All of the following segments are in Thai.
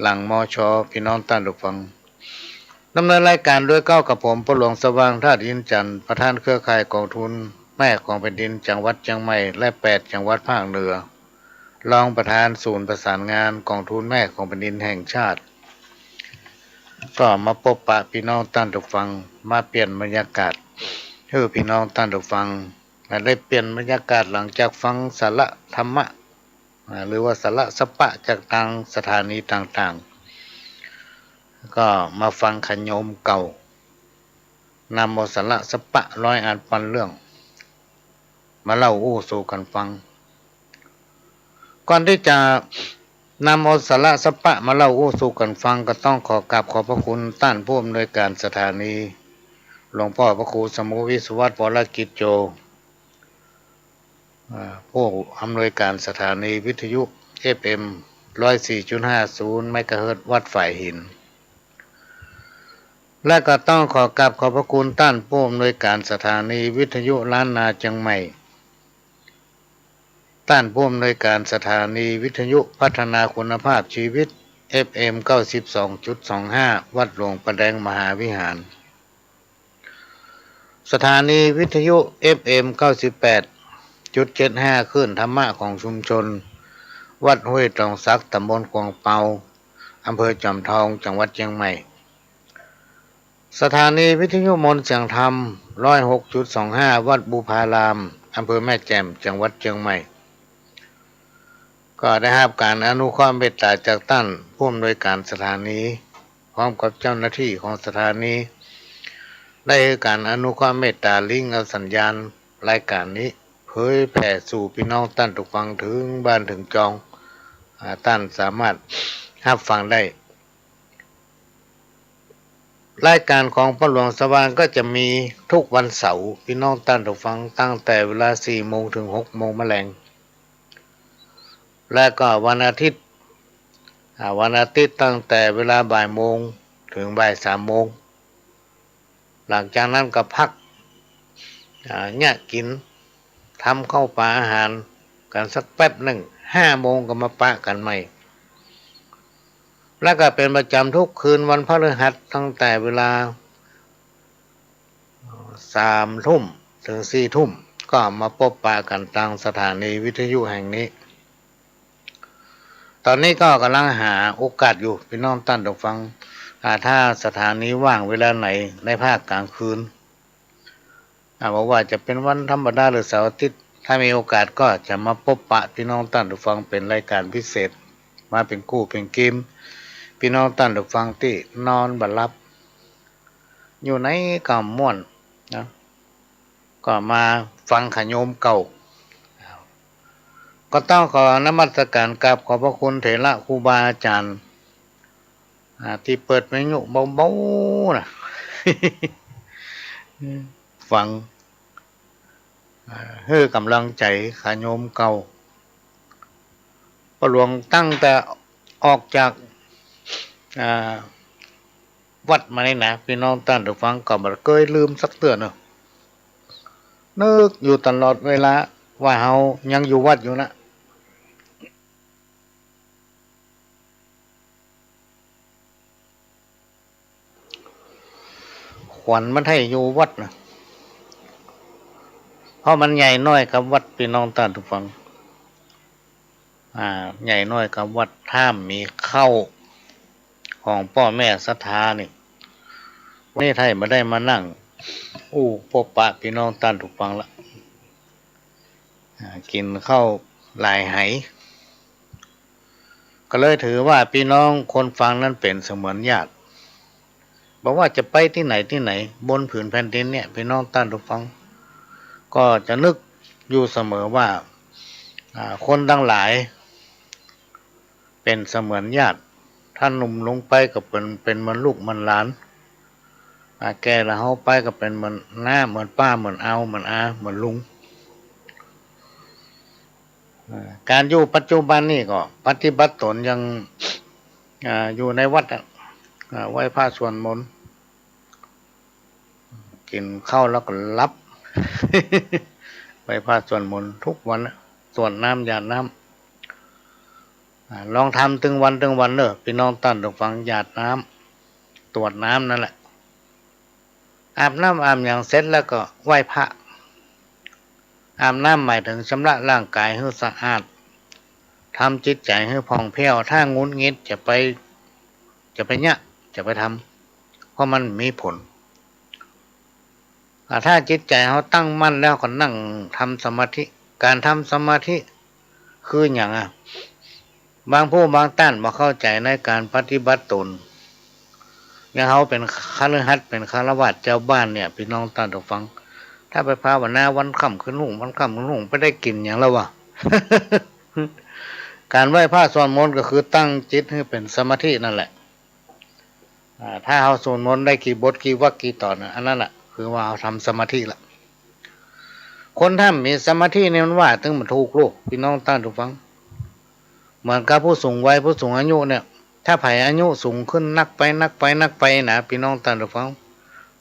หลังมอชอพี่น้องท่านผู้ฟังดำเนินรายการด้วยเก้ากับผมพระหลวงสว่างธาตุอินจันทร์ประธานเครือข่ายกองทุนแม่ของแผ่นดินจังหวัดเชียงใหม่และ8จังหวัดภาคเหนือรองประธานศูนย์ประสานงานกองทุนแม่ของแผ่นดินแห่งชาติก็มาพบปะพี่น้องท่านผู้ฟังมาเปลี่ยนบรรยากาศให้พี่น้องท่านผู้ฟังได้เปลี่ยนบรรยากาศหลังจากฟังสาระธรรมะหรือว่าสาระสปะจากทางสถานีต่างๆก็มาฟังขโยมเก่านำเอาสาระสปะร้อยอันปันเรื่องมาเล่าอู้สู่กันฟังก่อนที่จะนำเอาสาระสปะมาเล่าอู้สู่กันฟังก็ต้องขอกราบขอบพระคุณท่านผู้อำนวยการสถานีหลวงพ่อพระครูสมุวิศวัตรวรกิจโจผู้อำนวยการสถานีวิทยุ FM 104.50 เมกะเฮิรตซ์วัดฝ่ายหินและก็ต้องขอกราบขอบพระคุณท่านผู้อำนวยการสถานีวิทยุล้านนาเชียงใหม่ท่านผู้อำนวยการสถานีวิทยุพัฒนาคุณภาพชีวิต FM 92.25 วัดหลวงประแดงมหาวิหารสถานีวิทยุ FM 98.75 คลื่นธรรมะของชุมชนวัดห้วยตองซักตำบลกวางเปาอำเภอจอมทองจังหวัดเชียงใหม่สถานีวิทยุมนต์เสียงธรรม 106.25 วัดบูพารามอำเภอแม่แจ่มจังหวัดเชียงใหม่ก็ได้รับการอนุเคราะห์เมตตาจากท่านผู้อำนวยการสถานีพร้อมกับเจ้าหน้าที่ของสถานีได้การอนุเคราะห์เมตตาลิงก์เอาสัญญาณรายการนี้เผยแผ่สู่พี่น้องท่านทุกฟังถึงบ้านถึงจองท่านสามารถรับฟังได้รายการของพระหลวงสว่างก็จะมีทุกวันเสาร์พี่น้องท่านทุกฟังตั้งแต่เวลา 4 โมงถึง 6 โมงแมลงและก็วันอาทิตย์ตั้งแต่เวลาบ่ายโมงถึงบ่าย3 โมงหลังจากนั้นก็พักเนี่ยกินทำข้าวปลาอาหารกันสักแป๊บหนึ่ง5 โมงก็มาปะกันใหม่แล้วก็เป็นประจำทุกคืนวันพฤหัสตั้งแต่เวลา3 ทุ่มถึง 4 ทุ่มก็มาพบปะกันทางสถานีวิทยุแห่งนี้ตอนนี้ก็กำลังหาโอกาสอยู่พี่น้องท่านผู้ฟังถ้าสถานีว่างเวลาไหนในภาคกลางคืนบอกว่าจะเป็นวันธรรมดาหรือเสาร์อาทิตย์ถ้ามีโอกาสก็จะมาพบปะพี่น้องท่านผู้ฟังเป็นรายการพิเศษมาเป็นคู่เป็นเกมพี่น้องท่านผู้ฟังที่นอนบัดหลับอยู่ในก็ม่วนนะก็มาฟังขโยมเก่าก็ต้องขอนมัสการกราบขอบพระคุณเถระครูบาอาจารย์ที่เปิดวิทยุเบาๆนะ ฟังให้กำลังใจขโยมเก่าพระหลวงตั้งแต่ออกจากวัดมานี่นะพี่น้องท่านผู้ฟังก็บ่เคยลืมสักเตือนนึกอยู่ตลอดเวลาว่าเฮายังอยู่วัดอยู่นะขวัญมันให้อยู่วัดนะเพราะมันใหญ่น้อยกับวัดพี่น้องท่านผู้ฟังใหญ่น้อยกับวัดถ้ามมีเข้าของพ่อแม่ศรัทธานี่วันนี้ไทยมาได้มานั่งพบปะพี่น้องท่านผู้ฟังละกินข้าวหลายไหก็เลยถือว่าพี่น้องคนฟังนั้นเป็นเสมือนญาติบอกว่าจะไปที่ไหนบนผืนแผ่นดินเนี่ยพี่น้องท่านผู้ฟังก็จะนึกอยู่เสมอว่าคนทั้งหลายเป็นเสมือนญาติท่านหนุ่มลงไปก็เป็นเหมือนลูกเหมือนหลานแก่แล้วเขาไปก็เป็นเหมือนหน้าเหมือนป้าเหมือนเอาเหมือนอาเหมือนลุงการอยู่ปัจจุบันนี่ก็ปฏิบัติตนยังอยู่ในวัดไหว้พระสวดมนต์กินข้าวแล้วก็รับ ไหว้พระสวดมนต์ทุกวันสวดน้ำหยาดน้ ลองทำตึงวันเนอะพี่น้องตั้นต้องฟังหยาดน้ำตรวจน้ำนั่นแหละอาบน้ำอาบอย่างเสร็จแล้วก็ไหว้พระอาบน้ำหมายถึงชำระร่างกายให้สะอาดทำจิตใจให้ผ่องแผ้วถ้างุนงิดจะไปเนี่ยจะไปทำเพราะมันมีผลถ้าจิตใจเขาตั้งมั่นแล้วก็นั่งทำสมาธิการทำสมาธิคืออย่างบางผู้บางท่านมาเข้าใจในการปฏิบัติตนอย่างเขาเป็นคฤหัสถ์เป็นฆราวาสเจ้าบ้านเนี่ยพี่น้องท่านต้องฟังถ้าไปภาวนาวันค่ำคืนรุ่งวันค่ำคืนรุ่งไม่ได้กินอย่างแล้ววะ การไหว้พระสวดมนต์ก็คือตั้งจิตให้เป็นสมาธินั่นแหละถ้าเขาสวดมนต์ได้กี่บทกี่วรรคกี่ตอนอันนั้นแหละคือว่าเขาทำสมาธิละคนถ้ามีสมาธิเนี่ยมันว่าถึงมันถูกโลกพี่น้องท่านทุกฟังเหมือนกับผู้สูงวัยผู้สูงอายุเนี่ยถ้าไผอายุสูงขึ้นนักไปนะพี่น้องท่านทุกฟัง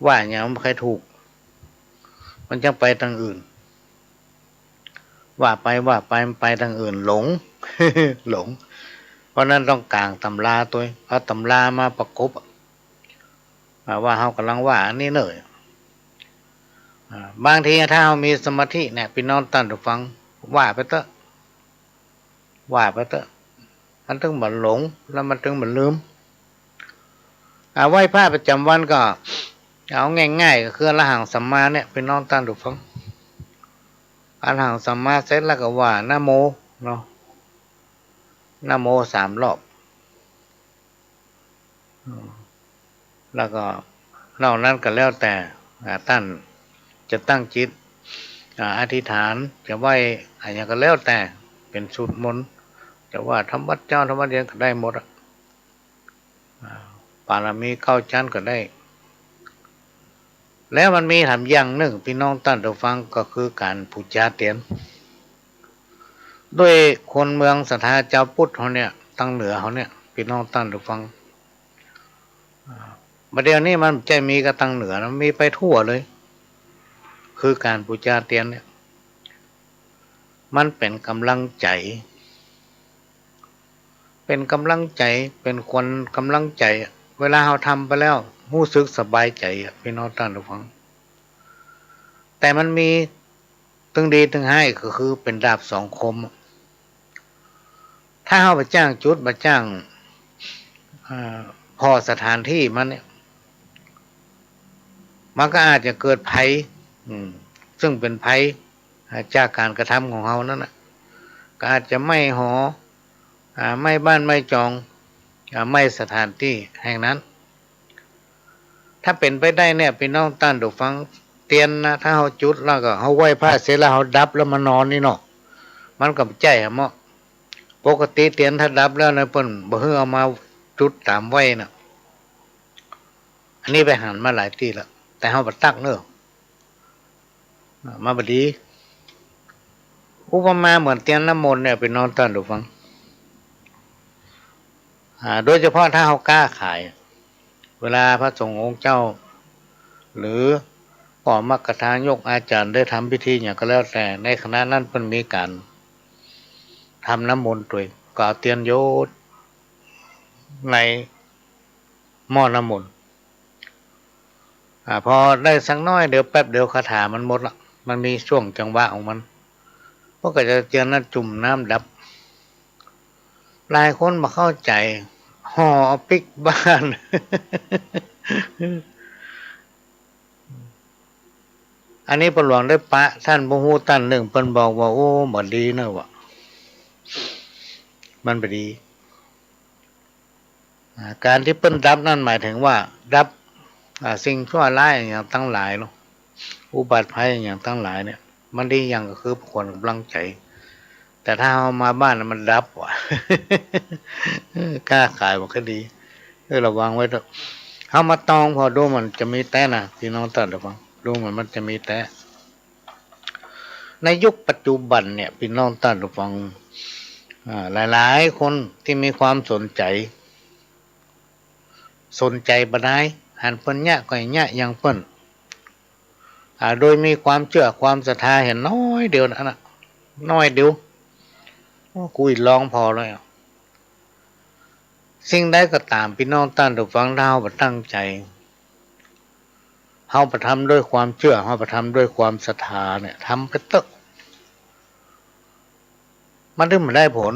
ว่าอย่างมันใครถูกมันจะไปทางอื่นว่าไปมันไปทางอื่นหลง หลงเพราะนั้นต้องกางตำราตัวเอาตำรามาประกบว่าเขากำลังว่าอันนี้เนยบางทีถ้าเรามีสมาธิเนี่ยพี่น้องตั้งใจฟังว่าไปเถอะมันถึงมันหลงแล้วมันถึงมันลืมไหว้พระประจำวันก็เอาง่ายๆก็คืออรหังสัมมาเนี่ยพี่น้องตั้งใจฟังอรหังสัมมาเสร็จแล้วก็ว่านะโมเนาะนะโม3 รอบแล้วก็นอกนั้นก็แล้วแต่ท่านจะตั้งจิตอธิษฐานจะไหว้อะไรก็แล้วแต่เป็นสูตรมนต์จะว่าทำวัดเจ้าทำวัดเย็นก็ได้หมดปารมี9 ชั้นก็ได้แล้วมันมีทำอย่างหนึ่งพี่น้องตั้งใจฟังก็คือการปูชาเตียนด้วยคนเมืองศรัทธาเจ้าพุทธเขาเนี่ยตั้งเหนือเขาเนี่ยพี่น้องตั้งใจฟังประเดี๋ยวนี้มันจะมีกระตังเหนือนะมีไปทั่วเลยคือการบูชาเตียนเนี่ยมันเป็นกำลังใจเป็นคนกำลังใจเวลาเราทำไปแล้วรู้สึกสบายใจพี่น้องท่านผู้ฟังแต่มันมีตึงดีตึงให้ก็คือเป็นดาบ2 คมถ้าเราไปจ้างจุดมาจ้างพอสถานที่มันเนี่ยมันก็อาจจะเกิดภัยซึ่งเป็นภัยจากการกระทำของเรานั่นนะก็อาจจะไม่หอไม่บ้านไม่จองไม่สถานที่แห่งนั้นถ้าเป็นไปได้เนี่ยพี่น้องตั้นดูฟังเตียนนะถ้าเขาจุดแล้วก็เขาไหว้พระเสร็จแล้วเขาดับแล้วมานอนนี่เนาะมันกับใจเหมาะปกติเตียนถ้าดับแล้วนะเพิ่นบ่ฮือเอามาจุดตามไว้น่ะอันนี้ไปหันมาหลายที่แล้วแต่เขาบัดตักเนอะมาบดีอุปมาเหมือนเตียนน้ำมนต์เนี่ยพี่น้องตั้นดูฟังโดยเฉพาะถ้าเขากล้าขายเวลาพระสงฆ์องค์เจ้าหรือพ่อมักกะทายกอาจารย์ได้ทำพิธีอย่างก็แล้วแต่ในคณะนั้นมันมีการทำน้ำมนต์ตัวก็เอาเตียนโยดในหม้อน้ำมนต์พอได้สักน้อยเดี๋ยวแป๊บเดียวคาถามันหมดละมันมีช่วงจังหวะของมันพวกก็จะเตียนนั้นจุ่มน้ำดับหลายคนมาเข้าใจห่อปิกบ้าน อันนี้ประหลวงได้ปะท่านพระหูท่านหนึ่งเพิ่นบอกว่าโอ้บ่ดีเนอะวะมันบ่ดีการที่เปิ้นดับนั่นหมายถึงว่าดับสิ่งชั่วร้ายอย่างทั้งหลายเนาะอุบัติภัยอย่างทั้งหลายเนี่ยมันดีอย่างก็คือควรกำลังใจแต่ถ้าเอามาบ้านมันดับว่ะ กล้าขายมันก็ดีระวังไว้เถอะเอามาตองพอดูมันจะมีแต่นะพี่น้องตัดระวังดูมันจะมีแต่ในยุคปัจจุบันเนี่ยพี่น้องตัดระวังหลายๆคนที่มีความสนใจบันไดหันเปิ้นเนี่ยก็เนี่ยยังเปิ้นโดยมีความเชื่อความศรัทธาเห็นน้อยเดียวนะน้อยเดียวกุยลองพอเลย สิ่งใดก็ตามพี่น้องท่านผู้ฟังเราบ่ตั้งใจเฮาประทำด้วยความเชื่อเฮาประทำด้วยความศรัทธาเนี่ยทำไปเถอะมันถึงมันได้ผล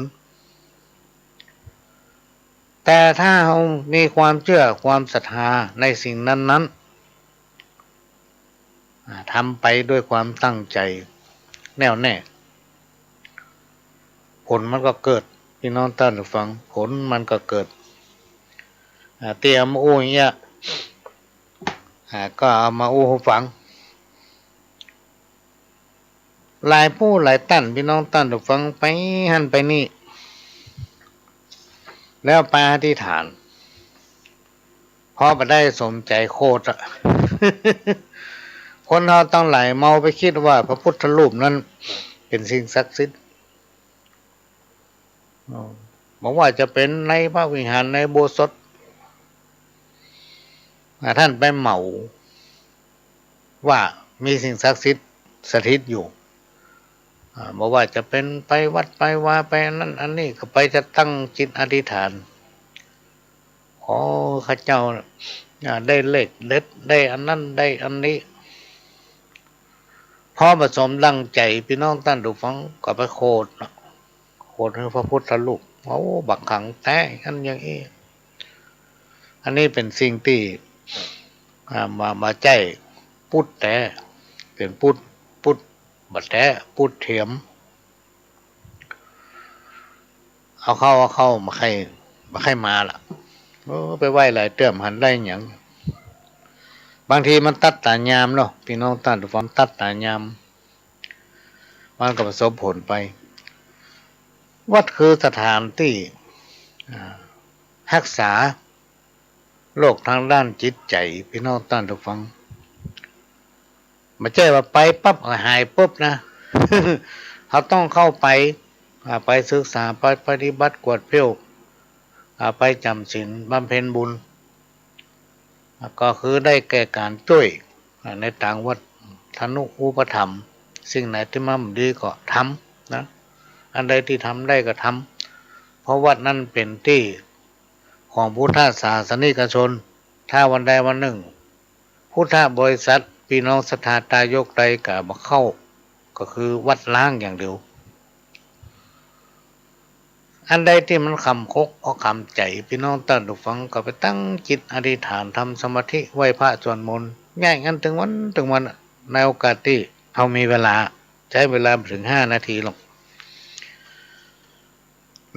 แต่ถ้าเรามีความเชื่อความศรัทธาในสิ่งนั้นๆทำไปด้วยความตั้งใจแน่วแน่ผลมันก็เกิดพี่น้องท่านผู้ฟังผลมันก็เกิดเตรียมอู้อย่างเงี้ยก็เอามาอู้ให้ฟังหลายผู้หลายท่านพี่น้องท่านผู้ฟังไปหันไปนี่แล้วไปอธิษฐานพอไปได้สมใจโคตรอะ คนเราต้องไหลเมาไปคิดว่าพระพุทธรูปนั้นเป็นสิ่งศักดิ์สิทธิ์บอกว่าจะเป็นในพระวิหารในโบสถ์ท่านไปเหมาว่ามีสิ่งศักดิ์สิทธิ์สถิตอยู่บอกว่าจะเป็นไปวัดไปว่าไปนั่นอันนี้ก็ไปจะตั้งจิตอธิษฐานขอข้าเจ้าได้เลขเด็ดได้อันนั้นได้อันนี้พอผสมดังใจพี่น้องท่านผู้ฟังก็ไปโคดให้พระพุทธรูปโอ้บักขังแต่กันอย่างนี้อันนี้เป็นสิ่งที่มาใจพุทธแต่เป็นพุทธบัดแต่พุทธเถียมเอาเข้ามาใครมาล่ะไปไหว้หลายเติมหันได้อย่างบางทีมันตัดตายามเนาะพี่น้องท่านผู้ฟังตัดตายามมันก็ประสบผลไปวัดคือสถานที่รักษาโรคทางด้านจิตใจพี่น้องท่านผู้ฟังไม่ใช่ว่าไปปั๊บหายปุ๊บนะ เขาต้องเข้าไปศึกษาไปปฏิบัติกวดเพี้ยวไปจำศีลบำเพ็ญบุญก็คือได้แก่การช่วยในต่างวัดทนุอุปถัมภ์สิ่งไหนที่มันดีก็ทำนะอันใดที่ทำได้ก็ทำเพราะวัดนั้นเป็นที่ของพุทธศาสนิกชนถ้าวันใดวันหนึ่งพุทธบริษัทพี่น้องศรัทธาตายกใดกะมาเข้าก็คือวัดล้างอย่างเดียวอันใดที่มันคำคกเอาคำใจพี่น้องท่านผู้ฟังก็ไปตั้งจิตอธิษฐานทำสมาธิไหว้พระสวดมนต์ง่ายงั้นถึงวันในโอกาสที่เขามีเวลาใช้เวลาถึง5 นาทีหรอก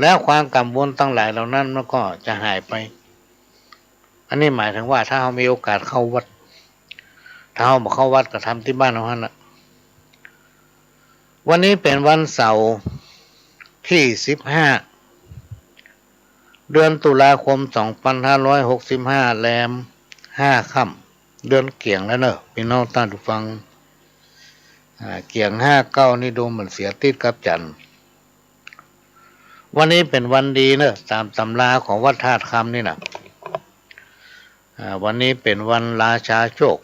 แล้วความกังวลตั้งหลายเหล่านั้นมันก็จะหายไปอันนี้หมายถึงว่าถ้าเขามีโอกาสเข้าวัดถ้าเขาบอกเข้าวัดก็ทำที่บ้านเราฮะนะวันนี้เป็นวันเสาร์ที่15เดือนตุลาคม2565แรม5 ค่ำเดือนเกี่ยงแล้วเนอะพี่น้องท่านผู้ฟังเกี่ยง59นี่ดูเหมือนเสียติดกับจันทร์วันนี้เป็นวันดีเนอะตามตำราของวัดธาตุคำนี่นะวันนี้เป็นวันราชาโชค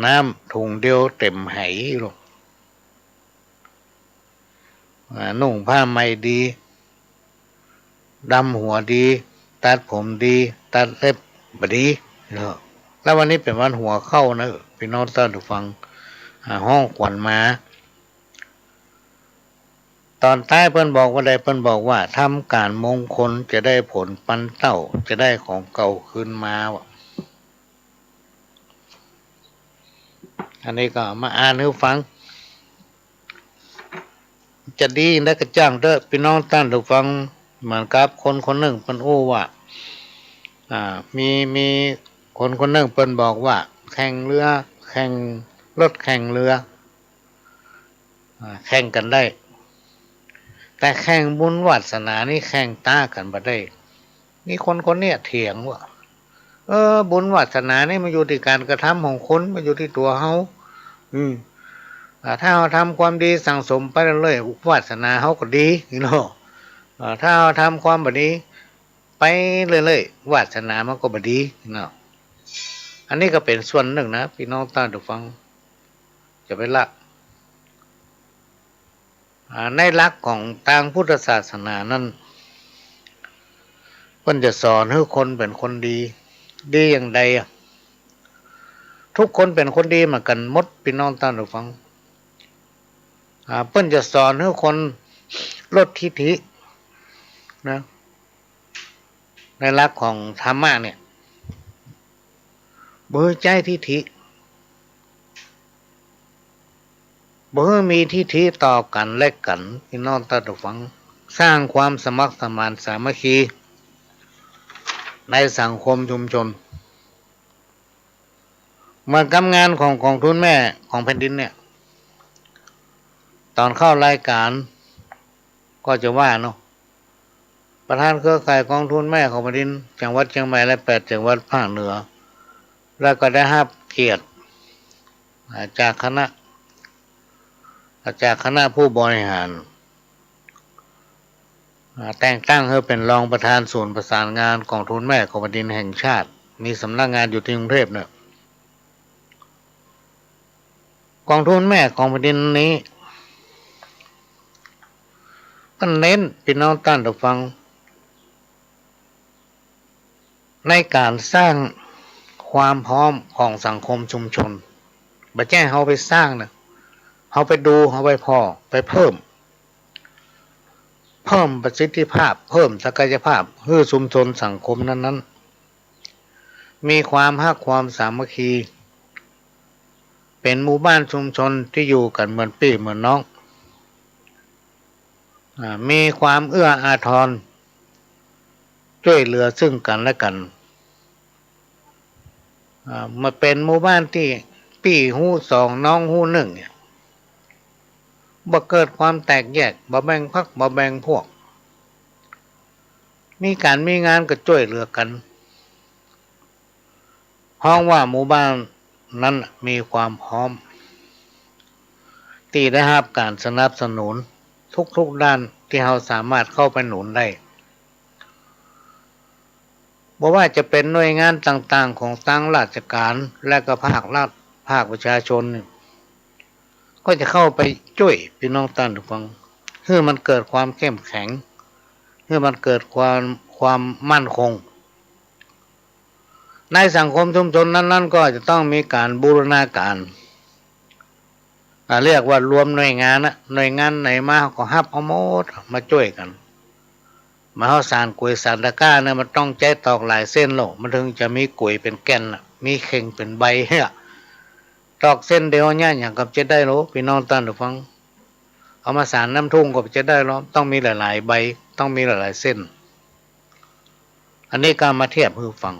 น้ำถุงเดียวเต็มไหหรอกนุ่งผ้าไหมดีดำหัวดีตัดผมดีตัดเล็บบดีเนอะแล้ววันนี้เป็นวันหัวเข้านะพี่น้องท่านผู้ฟังห้องขวัญมาตอนท้ายเพิ่นบอกว่าใดเพิ่นบอกว่าทำการมงคลจะได้ผลปันเต้าจะได้ของเก่าคืนมาอันนี้ก็มาอ่านให้ฟังจะดีได้กระจ้างเด้อพี่น้องท่านผู้ฟังเหมือนกับคนหนึ่งเพิ่นโอ้ว่ามีคนหนึ่งเพิ่นบอกว่าแข่งเรือแข่งรถแข่งเรือแข่งกันได้แต่แข่งบุญวาสนานี่แข่งตากันบ่ได้นี่คนเนี้ยเถียงว่าบุญวาสนานี่มันอยู่ที่การกระทำของคนมันอยู่ที่ตัวเฮาถ้าเราทำความดีสั่งสมไปเรื่อยๆวาสนาเฮาก็ดีนี่เนาะถ้าเราทำความบ่ดีไปเรื่อยๆวาสนามันก็บ่ดีเนาะอันนี้ก็เป็นส่วนหนึ่งนะพี่น้องท่านผู้ฟังจะไปละในหลักของทางพุทธศาสนานั้น พิ่นจะสอนให้คนเป็นคนดี ดีอย่างใดทุกคนเป็นคนดีเหมือนกันหมดพี่น้องท่านผู้ฟังเพิ่นจะสอนให้คนลดทิฐินะในหลักของธรรมะเนี่ยบ่ให้ใจทิฐิบ่ให้มีทิฐิต่อกันและกันพี่น้องท่านผู้ฟังสร้างความสมัครสมานสามัคคีในสังคมชุมชนเหมือนกับงานของกองทุนแม่ของแผ่นดินเนี่ยตอนเข้ารายการก็จะว่าเนาะประธานเครือข่ายกองทุนแม่ของแผ่นดินจังหวัดเชียงใหม่และ8จังหวัดภาคเหนือแล้วก็ได้รับเกียรติจากคณะผู้บริหารแต่งตั้งให้เป็นรองประธานศูนย์ประสานงานกองทุนแม่ของแผ่นดินแห่งชาติมีสำนักงานอยู่ที่กรุงเทพเนี่ยกองทุนแม่ของแผ่นดินนี้ก็เน้นพี่น้องท่านผู้ฟังในการสร้างความพร้อมของสังคมชุมชนบ่ใช่เฮาไปสร้างนะเฮาไปดูเฮาไปพอไปเพิ่มประสิทธิภาพเพิ่มศักยภาพให้ชุมชนสังคมนั้นๆมีความฮักความสามัคคีเป็นหมู่บ้านชุมชนที่อยู่กันเหมือนพี่เหมือนน้องมีความเอื้ออาทรช่วยเหลือซึ่งกันและกันมาเป็นหมู่บ้านที่พี่หู้สองน้องหู้หนึ่งเนี่ยบ่เกิดความแตกแยกบ่แบ่งพรรคบ่แบ่งพวกมีการมีงานก็ช่วยเหลือกันเพราะว่าหมู่บ้านนั้นมีความพร้อมที่ได้รับการสนับสนุนทุกด้านที่เราสามารถเข้าไปหนุนได้บ่ว่าจะเป็นหน่วยงานต่างๆของทางราชการและก็ภาครัฐภาคประชาชนก็จะเข้าไปช่วยพี่น้องท่านผู้ฟังเพื่อมันเกิดความเข้มแข็งเพื่อมันเกิดความมั่นคงในสังคมชุมชนนั้นๆก็จะต้องมีการบูรณาการเรียกว่ารวมหน่วยงานหน่วยงานไหนมาก็ฮับเอาหมดมาช่วยกันมาเฮาสานกล้วยสานตะกร้าเนี่ยมันต้องใจตอกหลายเส้นโลมันถึงจะมีกล้วยเป็นแก่นมีเข่งเป็นใบตอกเส้นเดียวเนี่ยอย่างกับจะได้โลพี่น้องท่านผู้ฟังเอามาสานน้ำทุ่งก็จะได้โลต้องมีหลายๆใบต้องมีหลายๆเส้นอันนี้ก็มาเทียบให้ฟัง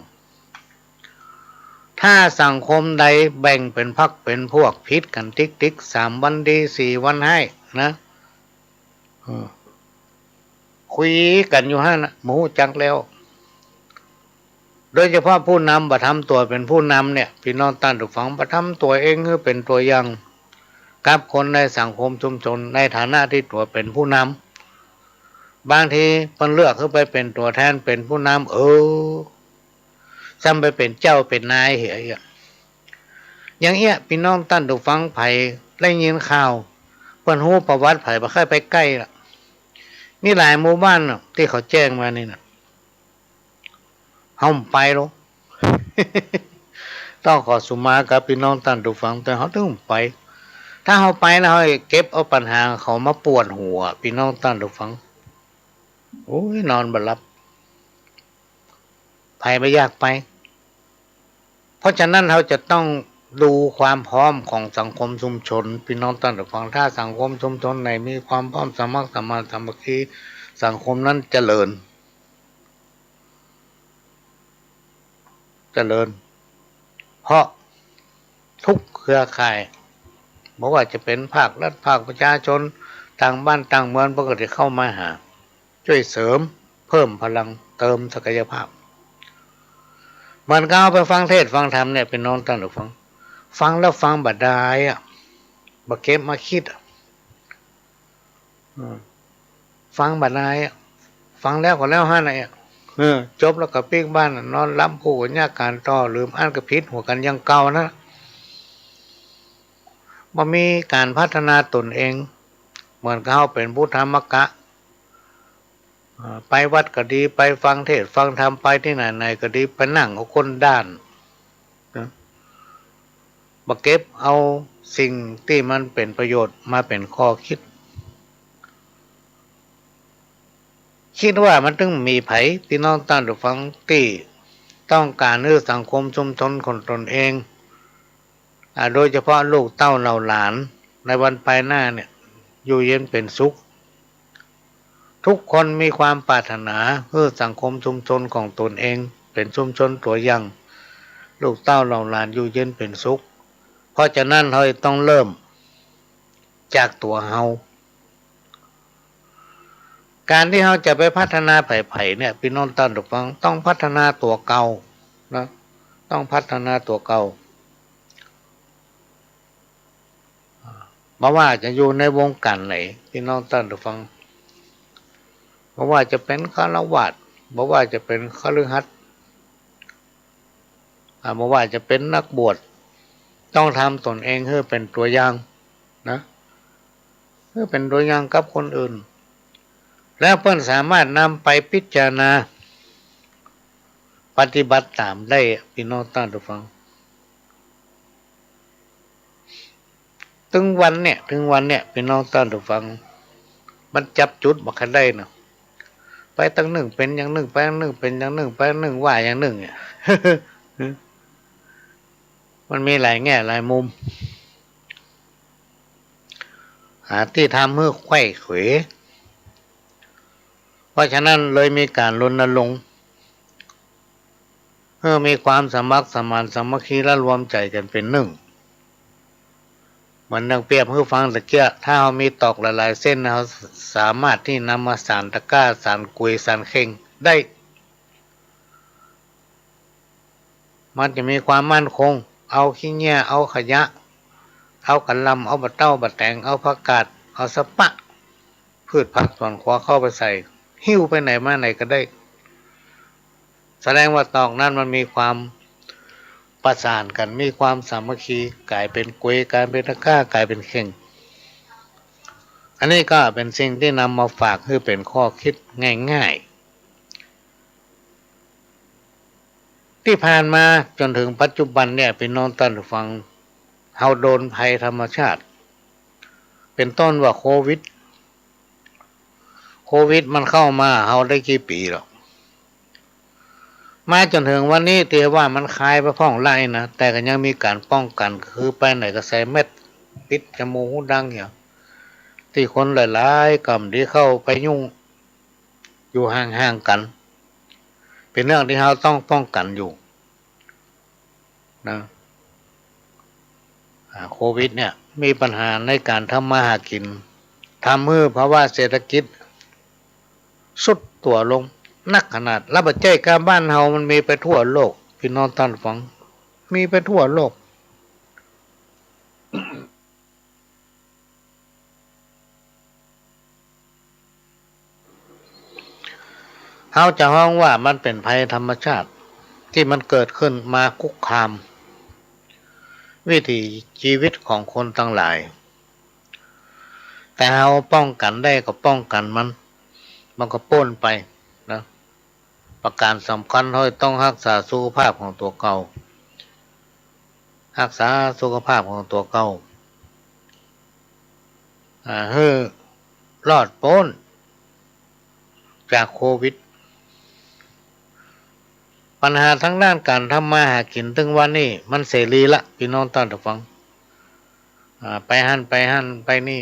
ถ้าสังคมใดแบ่งเป็นพรรคเป็นพวกพิษกันติ๊ก3 วันดี4 วันให้นะคุยกันอยู่ฮะนะหมูจักแล้วโดยเฉพาะผู้นำประทำตัวเป็นผู้นำเนี่ยพี่น้องท่านผู้ฟังประทำตัวเองคือเป็นตัวอย่างกับคนในสังคมชุมชนในฐานะที่ตัวเป็นผู้นำบางทีเพิ่นเลือกขึ้นไปเป็นตัวแทนเป็นผู้นำซ้ำไปเป็นเจ้าเป็นนายเหี้ยอย่างเงี้ยพี่น้องท่านผู้ฟังไผได้ยินข่าวเพิ่นฮู้ประวัติไผบ่เคยไปใกล้ล่ะมีหลายหมู่บ้านที่เขาแจ้งมานี่น่ะเฮาไปหรอกต้องขอสุมากับพี่น้องท่านผู้ฟังแต่เฮาต้องไปถ้าเฮาไปแล้วเฮาเก็บเอาปัญหาเขามาปวดหัวพี่น้องท่านผู้ฟังโอ้ยนอนบ่หลับไปไม่อยากไปเพราะฉะนั้นเราจะต้องดูความพร้อมของสังคมชุมชนพี่น้องท่านผู้ฟังถ้าสังคมชุมชนไหนมีความพร้อมสามัคคีสามัคคีสังคมนั้นเจริญเพราะทุกเครือข่ายบอกว่าจะเป็นภาครัฐภาคประชาชนต่างบ้านต่างเมืองปกติเข้ามาหาช่วยเสริมเพิ่มพลังเติมศักยภาพมันก็เอาไปฟังเทศฟังธรรมเนี่ยเป็นน้องท่านผู้ฟังฟังแล้วฟังบัดดายบักเก็บมาคิดฟังบัดดายฟังแล้วก็แล้ว5 ไหนจบแล้วก็ปีกบ้านนอนล้ำผู้ยากการต่อลืมอ่านกระพิษหัวกันยังเก่านะบ่มีการพัฒนาตนเองเหมือนเขาเป็นผู้ธรรมกะ ไปวัดก็ดีไปฟังเทศน์ฟังธรรมไปที่ไหนๆก็ดีไปนั่งเอาคนด้านนะมาเก็บเอาสิ่งที่มันเป็นประโยชน์มาเป็นข้อคิดว่ามันต้องมีไผพี่น้องท่านผู้ฟังที่ต้องการให้สังคมชุมชนของตนเองโดยเฉพาะลูกเต้าเหล่าหลานในวันภายหน้าเนี่ยอยู่เย็นเป็นสุขทุกคนมีความปรารถนาเพื่อสังคมชุมชนของตนเองเป็นชุมชนตัวอย่างลูกเต้าเหล่าหลานอยู่เย็นเป็นสุขเพราะฉะนั้นเราต้องเริ่มจากตัวเฮาการที่เราจะไปพัฒนาไผ่ๆเนี่ยพี่น้องท่านผู้ฟังต้องพัฒนาตัวเก่านะต้องพัฒนาตัวเก่าไม่ว่าจะอยู่ในวงการไหนพี่น้องท่านผู้ฟังไม่ว่าจะเป็นฆราวาสไม่ว่าจะเป็นคฤหัสถ์ไม่ว่าจะเป็นนักบวชต้องทำตนเองให้เป็นตัวอย่างนะให้เป็นตัวอย่างกับคนอื่นแล้วเพื่อนสามารถนำไปพิจารณาปฏิบัติตามได้พี่น้องท่านผู้ฟังถึงวันเนี่ยพี่น้องท่านผู้ฟังมันจับจุดบอกกันได้นะไปตั้งหนึ่งเป็นอย่างหนึ่งไปอย่างหนึ่งเป็นอย่างหนึ่งไปอย่างหนึ่งว่าอย่างหนึ่งเนี่ย มันมีหลายแง่หลายมุมหาที่ทำเพื่อไขว้เขวเพราะฉะนั้นเลยมีการรณรงค์เพื่อมีความสมัครสมานสามัคคีและรวมใจกันเป็นหนึ่งมันดังเปรียบให้ฟังตะเกียบถ้าเรามีตอกหลายๆเส้นเราสามารถที่นำมาสานตะกร้าสานกุยสานเข่งได้มันจะมีความมั่นคงเอาขี้เงี้ยเอาขยะเอากระลำเอาบะเต้าบะแตงเอาผักกาดเอาสะปะพืชผักส่วนขวาเข้าไปใส่หิ้วไปไหนมาไหนก็ได้แสดงว่าตอกนั้นมันมีความประสานกันมีความสามัคคีกลายเป็นกุยกลายเป็นตะกร้ากลายเป็นเข่งอันนี้ก็เป็นสิ่งที่นำมาฝากให้เป็นข้อคิดง่ายๆที่ผ่านมาจนถึงปัจจุบันเนี่ยพี่น้องท่านผู้ฟังเฮาโดนภัยธรรมชาติเป็นต้นว่าโควิดมันเข้ามาเฮาได้กี่ปีหรอกมาจนถึงวันนี้ที่ว่ามันคลายไปพ่องไล่นะแต่ก็ยังมีการป้องกันคือไปไหนก็ใส่เม็ดปิดจมูกหูดังอย่างที่คนหลายๆกลุ่มที่เข้าไปยุ่งอยู่ห่างๆกันเป็นเรื่องที่เราต้องป้องกันอยู่นะโควิดเนี่ยมีปัญหาในการทำมาหากินทำให้ภาวะเศรษฐกิจสุดตัวลงนักขนาดระบาดใจการบ้านเฮามันมีไปทั่วโลกพี่น้องท่านฟังมีไปทั่วโลกเฮาจะฮ้องว่ามันเป็นภัยธรรมชาติที่มันเกิดขึ้นมาคุกคามวิถีชีวิตของคนทั้งหลายแต่เฮาป้องกันได้ก็ป้องกันมันก็ป้นไปนะประการสำคัญเราต้องรักษาสุขภาพของตัวเก่ารักษาสุขภาพของตัวเก่าให้รอดพ้นจากโควิดปัญหาทั้งด้านการทำมาหากินถึงวันนี้มันเสรีละพี่น้องท่านผู้ฟังไปหันไปนี่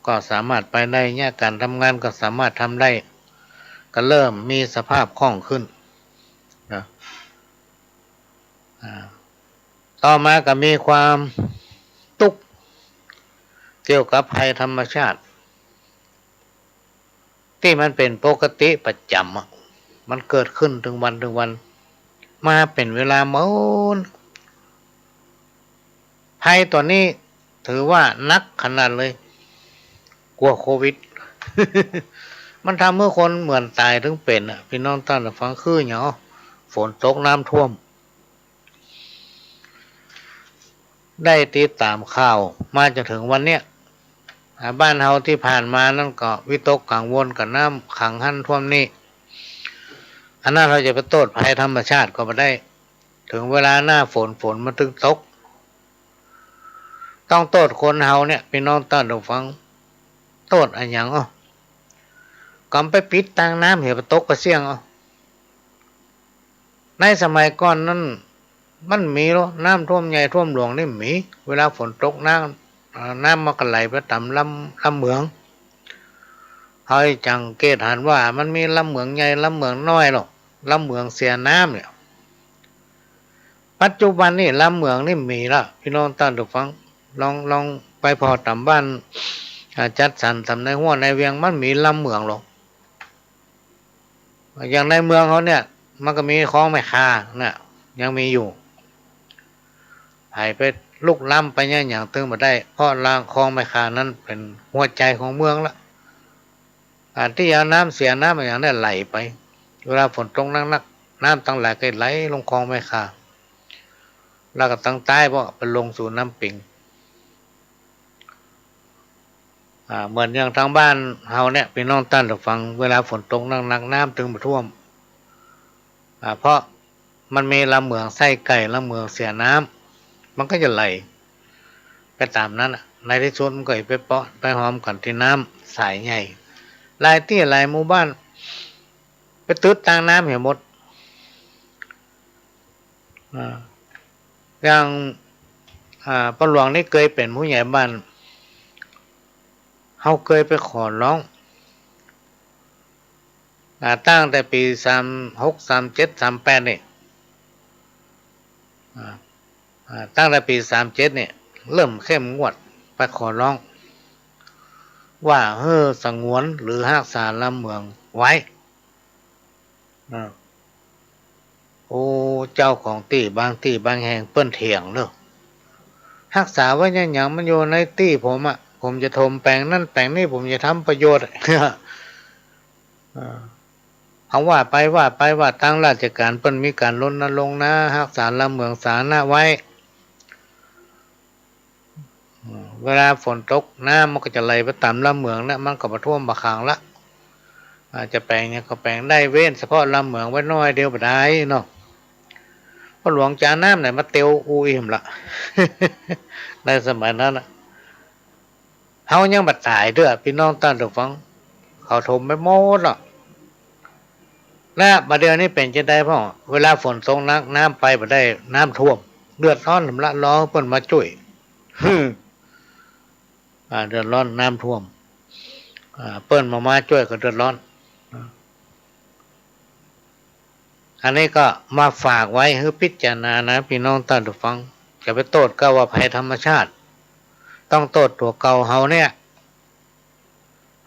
ก็สามารถไปได้เนี่ยการทำงานก็สามารถทำได้ก็เริ่มมีสภาพคล่องขึ้นนะต่อมาก็มีความทุกข์เกี่ยวกับภัยธรรมชาติที่มันเป็นปกติประจำมันเกิดขึ้นถึงวันมาเป็นเวลาหมดภัยตัวนี้ถือว่านักขนาดเลยกลัวโควิด มันทำเมื่อคนเหมือนตายถึงเป็นพี่น้องท่านฟังคือเนาะฝนตกน้ำท่วมได้ติดตามข่าวมาจนถึงวันเนี้ยบ้านเฮาที่ผ่านมานั่นก็วิตกกังวลกับน้ำขังหั่นท่วมนี่ อันนั้นเราจะไปโทษภัยธรรมชาติก็ไม่ได้ถึงเวลาหน้าฝนมันถึงตกต้องโทษคนเฮาเนี่ยพี่น้องต้านฟังโทษอะไรอย่างกำไปปิดทางน้ำเหี่ยวตกกระเสียงในสมัยก่อนนั้นมันมีหรอน้ำท่วมใหญ่ท่วมหลวงนี่มีเวลาฝนตกน้ำมันก็ไหลไปตามลำเหมืองเฮ้ยจังเกตหันว่ามันมีลำเหมืองใหญ่ลำเหมืองน้อยหรอกลำเหมืองเสียน้ำเนี่ยปัจจุบันนี่ลำเหมืองนี่มีละพี่น้องต้านฟังลองไปพอตามบ้านจัดสรรทำในหัวในเวียงมันมีลำเหมืองหรอกอย่างในเมืองเขาเนี่ยมันก็มีคลองแม่คาเนี่ยยังมีอยู่หายไปลุกล้ำไปเนี่ยอย่างตึงมาได้เพราะรางคลองแม่คานั้นเป็นหัวใจของเมืองละที่เอาน้ำเสียน้ำอย่างนี้ไหลไปเวลาฝนตกนักน้ำตั้งไหลก็ไหลลงคลองแม่คาแล้วก็ตั้งใต้เพราะไปลงสู่น้ำปิงเหมือนอย่างทางบ้านเฮาเนี่ยพี่น้องต้านฟังเวลาฝนตกนักน้ำถึงมาท่วมเพราะมันมีลำเหมืองไส้ไก่ลำเหมืองเสียน้ำมันก็จะไหลไปตามนั้นในที่สุดมันก็ไปเปาะไปหอมกันที่น้ำสายใหญ่ลายที่ลายหมู่บ้านไปตืดทางน้ำเหี่ยหมดอย่างป้าหลวงนี่เคยเป็นผู้ใหญ่บ้านเขาเคยไปขอร้องตั้งแต่ปี36 37 38นี่ตั้งแต่ปี37เนี่ยเริ่มเข้มงวดไปขอร้องว่าสงวนหรือรักษาลำเหมืองไว้โอ้เจ้าของที่บางแห่งเปิ้นเถียงเนอะรักษาไว้อย่างมันอยู่ในที่ผมจะทมแปลงนั่นแปลงนี่ผมจะทำประโยชน์เอาว่าไปว่าตั้งราชการเปิ้นมีการรณรงค์นะรักษาลำเหมืองสาธารณะไว้เวลาฝนตกน้ำมันก็จะไหลไปตามลำเหมืองนะมันก็มาท่วมบะขางละจะแปลงเนี่ยก็แปลงได้เว้นเฉพาะลำเหมืองไว้น้อยเดียวบ่ได้เนาะเพราะหลวงจาน้ำไหนมาเตียวอูอิ่มละในสมัยนั้นเฮายังบัดตายด้วยพี่น้องต้านฟังเขาถมไปหมดหรอกและบัดเดี๋ยวนี้เป็นจะได้พ่อเวลาฝนตกน้ำไปบ่ได้น้ำท่วมเดือดร้อนลำละร้องเพิ่นมาช่วยเดือดร้อนน้ำท่วมเปิ้นมาช่วยก็เดือดร้อนอันนี้ก็มาฝากไว้ให้พิจารณานะพี่น้องท่านผู้ฟังจะไปโทษก็ว่าภัยธรรมชาติต้องโทษตัวเก่าเฮาเนี่ย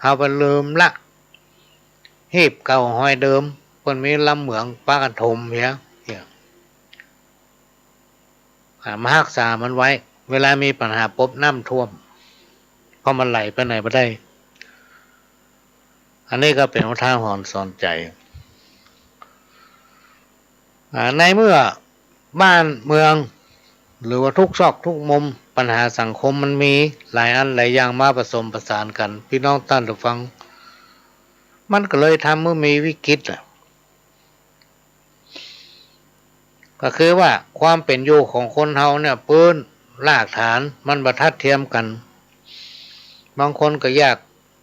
เฮาไปลืมละหีบเก่าหอยเดิมเพิ่นมีลำเหมืองปากันถมเหี้ยมารักษามันไว้เวลามีปัญหาปุ๊บน้ำท่วมเพราะมันไหลไปไหนไม่ได้อันนี้ก็เป็นอุทาหรณ์สอนใจในเมื่อบ้านเมืองหรือว่าทุกซอกทุกมุมปัญหาสังคมมันมีหลายอันหลายอย่างมาผสมประสานกันพี่น้องท่านผู้ฟังมันก็เลยทำเมื่อมีวิกฤตก็คือว่าความเป็นอยู่ของคนเฮาเนี่ยปืนรากฐานมันบรรทัดเทียมกันบางคนก็ยาก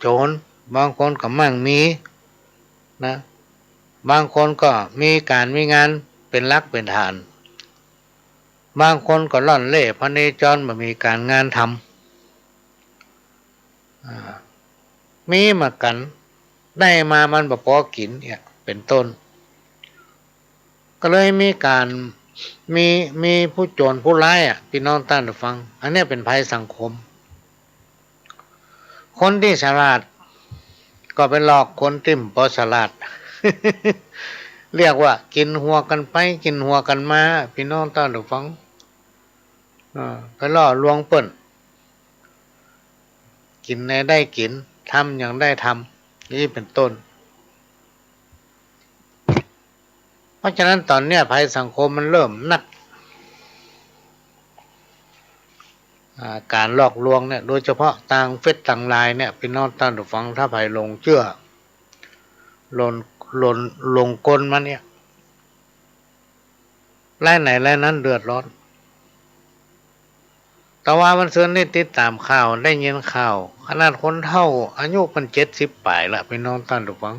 จนบางคนก็มั่งมีนะบางคนก็มีการมีงานเป็นรักเป็นฐานบางคนก็ล่อนเล่พเนจรบ่มีการงานทำมีมากันได้มามันบ่พอกินเนี่ยเป็นต้นก็เลยมีการมีผู้โจรผู้ร้ายพี่น้องท่านผู้ฟังอันนี้เป็นภัยสังคมคนที่ฉลาดก็ไปหลอกคนที่บ่ฉลาด เรียกว่ากินหัวกันไปกินหัวกันมาพี่น้องท่านผู้ฟังไปล่อลวงเปิ้นกินในได้กินทำอย่างได้ทำนี่เป็นต้นเพราะฉะนั้นตอนเนี้ยภัยสังคมมันเริ่มหนักการหลอกลวงเนี่ยโดยเฉพาะทางเฟซทางไลน์เนี่ยพี่น้องท่านผู้ฟังถ้าไผลงเชื่อลงกลมันเนี่ย รายไหนรายนั้นเดือดร้อนแต่ว่ามันเสือนี่ติดตามข่าวได้ยินข่าวขนาดคนเฒ่าอายุมัน70ปลายละพี่น้องท่านผู้ฟัง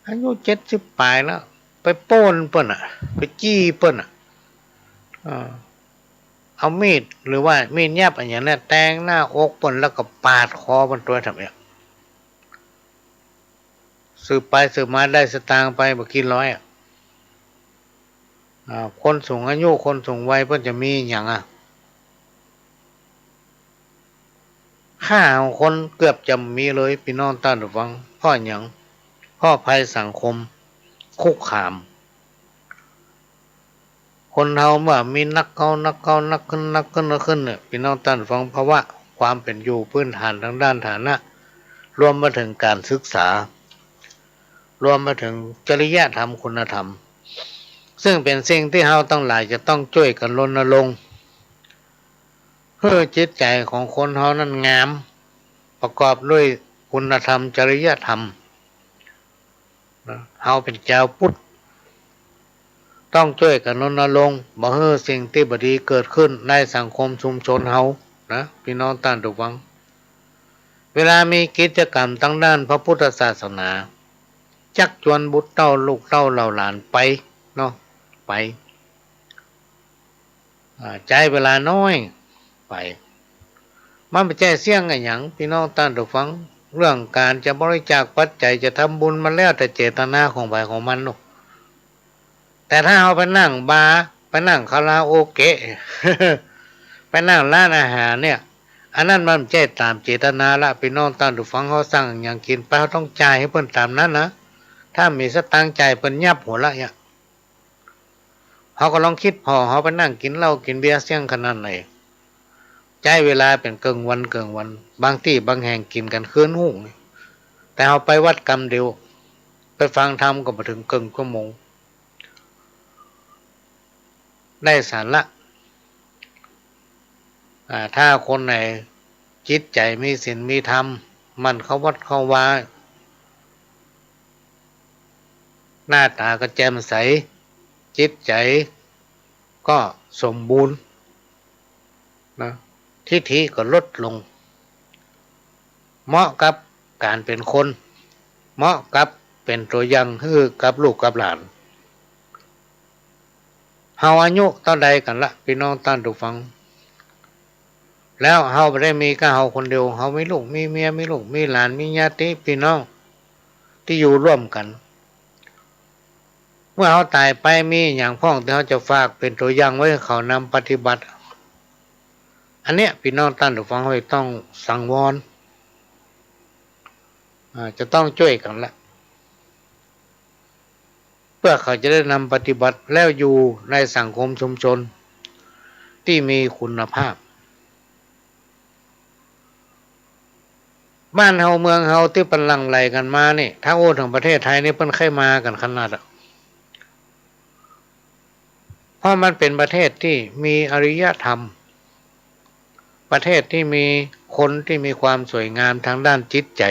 อายุ70ปลายแล้วไปโป้นเปิ้นอ่ะไปจี้เปิ้นอ่ะเอามีดหรือว่ามีดแยบอะไรอย่างนี้แทงหน้าอกเปิ้นแล้วก็ปาดคอมันตัวทำอย่างสืบไปสืบมาได้สตางค์ไปบ่กี่ร้อยคนสูงอายุคนสูงวัยเพิ่นจะมีอย่างค่าของคนเกือบจะมีเลยพี่น้องท่านผู้ฟังเพราะอย่างเพราะภัยสังคมคุกคามคนเฮาเมื่อมีนักขึ้นเนี่ยพี่น้องท่านฟังเพราะว่าความเป็นอยู่พื้นฐานทางด้านฐานะรวมมาถึงการศึกษารวมมาถึงจริยธรรมคุณธรรมซึ่งเป็นสิ่งที่เฮาต้องหลายจะต้องช่วยกันรณรงค์เพื่อจิตใจของคนเฮานั้นงามประกอบด้วยคุณธรรมจริยธรรมเฮาเป็นชาวพุทธต้องช่วยกันรณรงค์บ่ให้สิ่งที่บ่ดีเกิดขึ้นในสังคมชุมชนเฮานะพี่น้องท่านผู้ฟังเวลามีกิจกรรมทางด้านพระพุทธศาสนาจักชวนบุตรเต้าลูกเต้าเหล่าหลานไปเนาะไปใจเวลาน้อยไปมันไม่ใช่เสี่ยงอะไรอย่างพี่น้องท่านผู้ฟังเรื่องการจะบริจาคปัจจัยจะทำบุญมันแล้วแต่เจตนาของใครของมันเนาะแต่ถ้าเอาไปนั่งบาร์ไปนั่งคาราโอเกะ ไปนั่งร้านอาหารเนี่ยอันนั้นมันไม่ใช่ตามเจตนาละพี่น้องท่านผู้ฟังเขาสั่งอย่างกินไปเขาต้องจ่ายให้เพิ่นตามนั้นนะถ้ามีสตางค์จ่ายเพิ่นยับหัวละเนี่ยเขาก็ลองคิดพอเขาไปนั่งกินเหล้ากินเบียร์เสี่ยงขนาดไหนใจเวลาเป็นเกิงวันบางที่บางแห่งกินกันคืนหุ่งแต่เขาไปวัดกรรมเดียวไปฟังธรรมก็มาถึงเกิงชั่วโมงได้สาระถ้าคนไหนจิตใจมีศีลมีธรรมมันเขาวัดเขาวาหน้าตาก็แจ่มใสจิตใจก็สมบูรณ์นะทิฏฐิก็ลดลงเหมาะกับการเป็นคนเหมาะกับเป็นตัวอย่างให้กับลูกกับหลานเฮาอายุเท่าใดกันละพี่น้องท่านผู้ฟังแล้วเฮาไม่ได้มีแค่เฮาคนเดียวเฮามีลูกมีเมียมีลูกมีหลานมีญาติพี่น้องที่อยู่ร่วมกันเมื่อเฮาตายไปมีอย่างพ้องที่เฮาจะฝากเป็นตัวอย่างไว้ให้เขานำปฏิบัติอันเนี้ยพี่น้องท่านผู้ฟังต้องสังวรจะต้องช่วยกันละเพื่อเขาจะได้นำปฏิบัติแล้วอยู่ในสังคมชุมชนที่มีคุณภาพบ้านเฮาเมืองเฮาที่เป็นหลั่งไหลกันมานี่ถ้าโอ้ถึงประเทศไทยนี่เพิ่นเคยมากันขนาดเพราะมันเป็นประเทศที่มีอริยธรรมประเทศที่มีคนที่มีความสวยงามทางด้านจิตใจ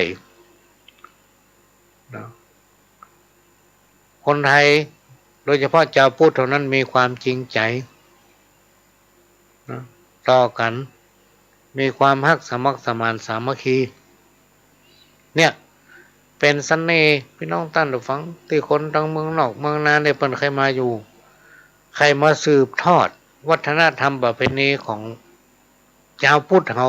คนไทยโดยเฉพาะชาวพุทธเท่านั้นมีความจริงใจต่อกันมีความฮักสมัครสมานสามัคคีเนี่ยเป็นเสน่ห์พี่น้องท่านผู้ฟังที่คนทั้งเมืองนอกเมืองนาได้เพิ่นใครมาอยู่ใครมาสืบทอดวัฒนธรรมประเพณีของชาวพุทธเฮา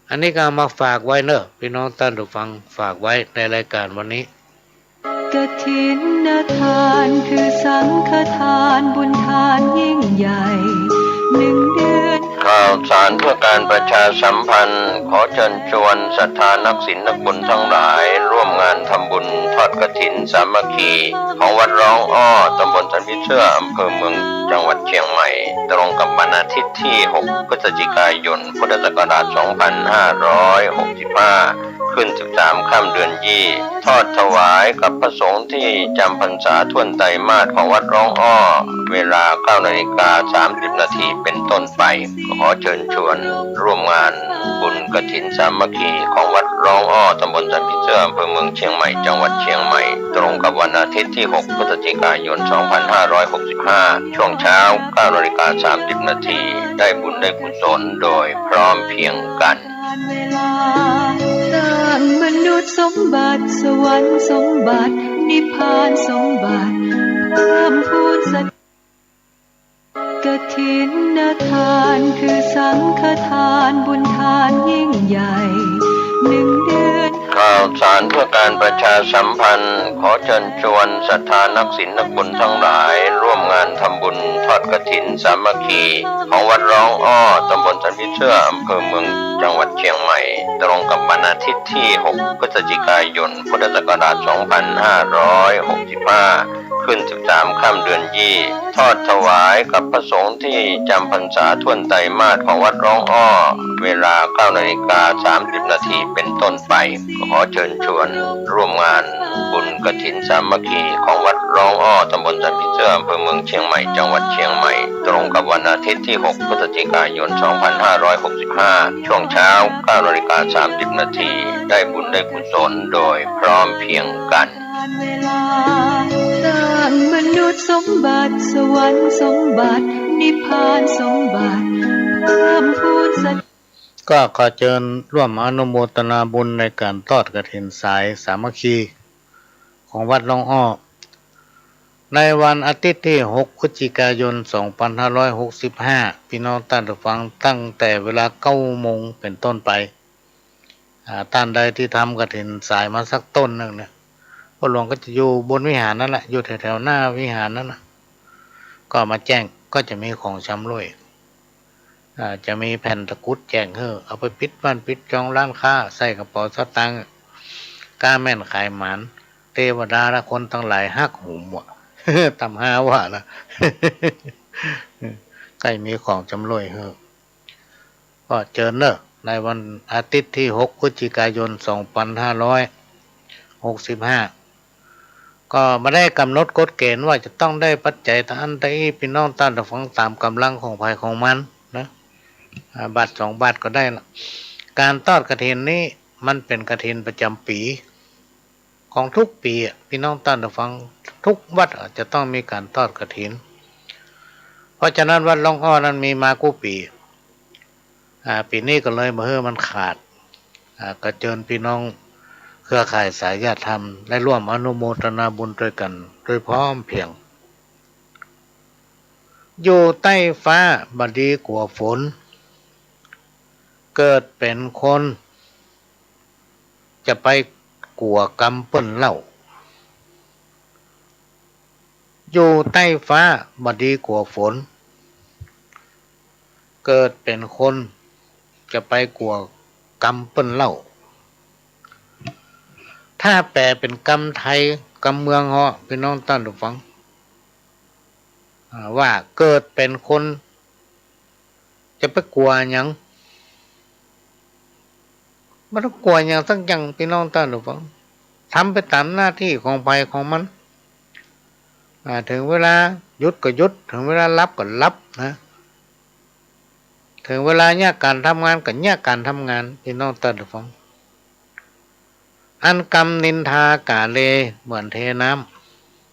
อันนี้ก็มาฝากไว้เนอะพี่น้องท่านผู้ฟังฝากไว้ในรายการวันนี้กฐินทานคือสังฆทานบุญทานยิ่งใหญ่1 เดือนข่าวสารเพื่อการประชาสัมพันธ์ขอเชิญชวนศรัทธานักศีลนักบุญทั้งหลายร่วมงานทำบุญทอดกฐินสามัคคีของวัดร้องอ้อตำบลสันพิเชื่ออำเภอเมืองจังหวัดเชียงใหม่ตรงกับวันอาทิตย์ที่ 6 พฤศจิกายน พุทธศักราช 2565 ขึ้น 13 ค่ำเดือนยี่ทอดถวายกับพระสงฆ์ที่จำพรรษาท่วนไตรมาสของวัดร้องอ้อเวลา 9:30 น.เป็นต้นไปขอเชิญชวนร่วมงานบุญ กฐินสามัคคีของวัดร้องอ้อตำบลสันผีเสื้ออำเภอเมืองเชียงใหม่จังหวัดเชียงใหม่ตรงกับวันอาทิตย์ที่ 6 พฤศจิกายน 2565 ช่วงเช้า 9:30 นาทีได้บุญได้กุศลโดยพร้อมเพรียงกัน เวลาสร้างมนุษย์สมบัติสวรรค์สมบัตินิพพานสมบัติเพิ่มพูนสัจกฐินทานคือสังฆทานบุญทานยิ่งใหญ่1 เดือน ข่าวสารเพื่อการประชาสัมพันธ์ขอเชิญชวนศรัทธานักศีลนักบุญทั้งหลายร่วมงานทำบุญทอดกฐินสามัคคีของวัดร้องอ้อตำบลสันผีเสื้ออำเภอเมืองจังหวัดเชียงใหม่ตรงกับวันอาทิตย์ที่ 6 พฤศจิกายน พุทธศักราช 2565 ขึ้น 13 ค่ำเดือนยี่ทอดถวายกับพระสงฆ์ที่จำพรรษาท่วนไตรมาสของวัดร้องอ้อเวลา 9:30 นาทีเป็นต้นไปขอเชิญชวนร่วมงานบุญกฐินสามัคคีของวัดร้องอ้อตำบลสันผีเสื้ออำเภอเมืองเชียงใหม่จังหวัดเชียงใหม่ตรงกับวันอาทิตย์ที่ 6 พฤศจิกายน 2565 ช่วงเช้า 9:30 นาทีได้บุญได้กุศลโดยพร้อมเพรียงกัน เวลาสร้างมนุษย์สมบัติสวรรค์สมบัตินิพพานสมบัติเพิ่มพูนสัจ ก็ขอเชิญร่วมอนุโมทนาบุญในการทอดกฐินสายสามัคคีของวัดร้องอ้อในวันอาทิตย์ที่ 6 พฤศจิกายน 2565 พี่น้องท่านผู้ฟังตั้งแต่เวลา 9 โมงเป็นต้นไปท่านใดที่ทำกฐินสายมาสักต้นหนึ่งเนี่ยพ่อหลวงก็จะอยู่บนวิหารนั่นแหละอยู่แถวๆหน้าวิหารนั่นนะก็มาแจ้งก็จะมีของชำร่วยจะมีแผ่นตะกรุดแจ้งเอาไปปิดบ้านปิดจองร้านค้าใส่กระเป๋าสตางค์กล้าแม่นขายหมานเทวดาและคนทั้งหลายฮักหูหมด ตำหาว่านะ ใกล้มีของจำร่วยก็เจอเนอะในวันอาทิตย์ที่ 6 พฤศจิกายน 2565 ก็ไม่ได้กำหนดกฎเกณฑ์ว่าจะต้องได้ปัจจัยอันใดพี่น้องท่านผู้ฟังตามกำลังของภายของมันนะบาท2 บาทก็ได้ละการทอดกฐินนี้มันเป็นกฐินประจำปีของทุกปีพี่น้องท่านผู้ฟังทุกวัดจะต้องมีการทอดกฐินเพราะฉะนั้นวัดร้องอ้อนั้นมีมากู้ปีปีนี้ก็เลยมันขาดก็เชิญพี่น้องเครือข่ายสายญาติธรรมได้ร่วมอนุโมทนาบุญด้วยกันโดยพร้อมเพรียงอยู่ใต้ฟ้าบดีกว่าฝนเกิดเป็นคนจะไปกลัวกำเปิ้นเล่าอยู่ใต้ฟ้าบดีกว่าฝนเกิดเป็นคนจะไปกลัวกำเปิ้นเล่าถ้าแปลเป็นกำไทยกำเมืองพี่น้องท่านผู้ฟังว่าเกิดเป็นคนจะไปกลัวหยังไม่ต้องกลัวหยังสักอย่างพี่น้องท่านผู้ฟังทำไปตามหน้าที่ของภัยของมันถึงเวลาหยุดก็หยุดถึงเวลารับก็รับนะถึงเวลาแยกการทำงานก็แยกการทำงานพี่น้องท่านผู้ฟังอันกรรมนินทากาเลเหมือนเทน้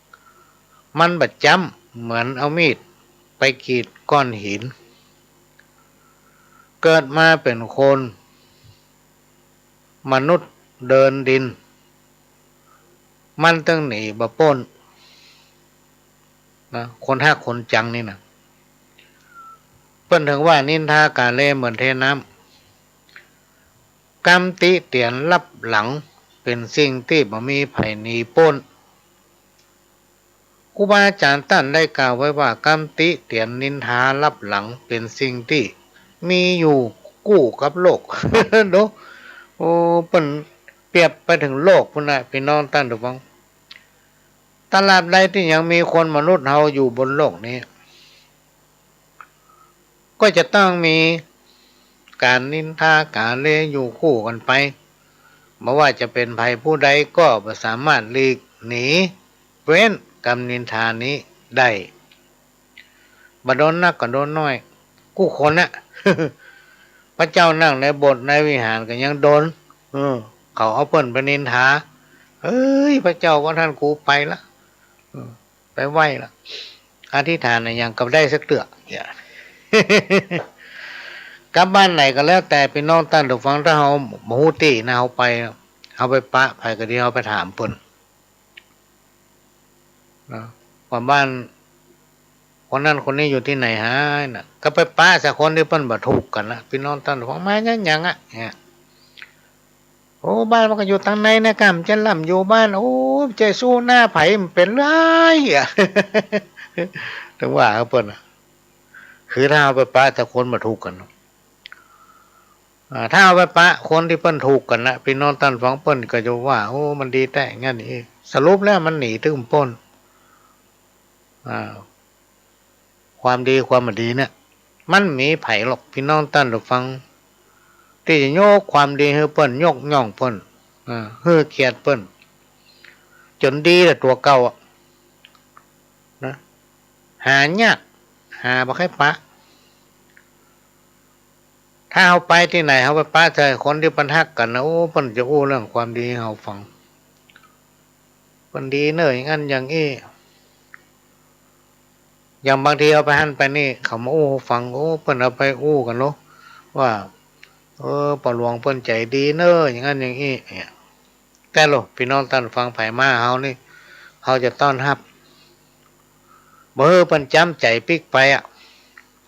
ำมันบัดจำเหมือนเอามีดไปกรีดก้อนหินเกิดมาเป็นคนมนุษย์เดินดินมันต้องหนีบะป้นนะคนห้าคนจังนี่นะเพิ่นถึงว่านินทากาเลเหมือนเทน้ำกรรมติเตียนรับหลังเป็นสิ่งที่บ่มีไผหนีพ้นครูบาอาจารย์ท่านได้กล่าวไว้ว่ากรรมติเตียนนินทารับหลังเป็นสิ่งที่มีอยู่กู้กับโลก เนาะโอ้เปิ้นเปรียบไปถึงโลกพุ่นน่ะพี่น้องท่านผู้ฟังตลาดใดที่ยังมีคนมนุษย์เฮาอยู่บนโลกนี้ก็จะต้องมีการนินทากาเลอยู่คู่กันไปไม่ว่าจะเป็นภัยผู้ใดก็ไม่สามารถหลีกหนีเว้นกรรมนินทานี้ได้บ่โดนนักก็โดนน้อยกู้คนน่ะ พระเจ้านั่งในโบสถ์ในวิหารก็ยังโดนเขาเอาเปิ้นไปนินทาเอ้ยพระเจ้าว่าท่านกูไปละไปไหวละอธิษฐานอะไรยังกับได้สักเตือกอย่ากลับบ้านไหนก็แล้วแต่พี่น้องท่านผู้ฟังถ้าเขาโมโหตินะเขาไปเอาไปปะไปก็ดีเอาไปถามเปิ้นนะว่าบ้านคนนั้นคนนี้อยู่ที่ไหนฮะน่ะก็ไปปะสักคนที่เปิ้นบ่ถูกกันนะพี่น้องท่านผู้ฟังมายังอ่ะเนี่ยโอ้บ้านมันก็อยู่ทางในนะครับจะล่ำอยู่บ้านโอ้ใจสู้หน้าไผมันเป็นไรอ่ะ ถึงว่าเปิ้นคือถ้าเอาไปปะแต่คนมาถูกกันถ้าเอาไปปะคนที่เปิ้นถูกกันนะพี่น้องท่านฟังเปิ้นก็จะว่าโอ้มันดีแต่งั้นนี่สรุปแล้วมันหนีถึงป้นความดีความไม่ดีเนี่ยมันมีไผหรอกพี่น้องท่านฟังที่จะโยกความดีให้เปิ้นยกย่องเปิ้นเฮือเกียรติเปิ้นจนดีแต่ตัวเก่านะหายากหาบ่ใครปะถ้าเอาไปที่ไหนเอาไปปะใจคนที่ปันฮักกันนะโอ้เปิ้นจะโอ้เรื่องความดีให้เราฟังเปิ้นดีเนอะอย่างนั้นอย่างนี้อย่างบางทีเอาไปหั่นไปนี่เขามาโอ้ฟังโอ้เปิ้นเอาไปโอ้กันเนาะว่าปอหลวงเปิ้นใจดีเนอะอย่างนั้นอย่างนี้เนี่ยแต่โลพี่น้องท่านฟังไผมาเฮานี่เฮาจะต้อนรับบ่เปิ้นจำใจปิกไป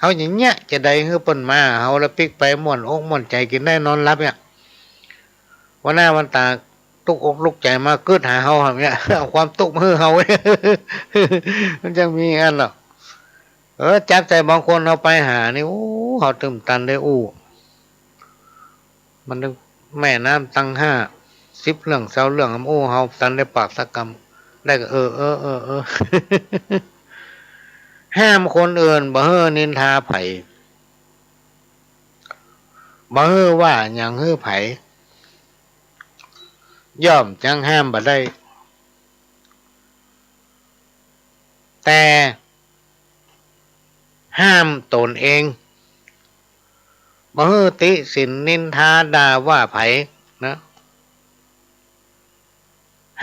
เฮาอย่างเงี้ยจะได้คือเปิ้นมาเฮาแล้วปิกไปม่วนอกม่วนใจกินได้นอนหลับเนี่ยวันหน้าวันตาตุกอกลุกใจมาเกิดหาเฮาแบบเนี้ยเอาความตุกมาให้เฮา มันจังมีอันหรอกจับใจบางคนเอาไปหานี่โอ้เฮาตื่นตันได้อู้มันนึงแม่น้ำตั้ง10เรื่อง20เรื่องโอ้เฮาตันได้ปากสักคำได้ก็ห้ามคนอื่นบ่เฮ้อนินทาไผบ่เฮ้อว่าหยังเฮ้อไผย่อมจังห้ามบ่ได้แต่ห้ามตนเองบ่เฮ้อติสินนินทาด่าว่าไผนะ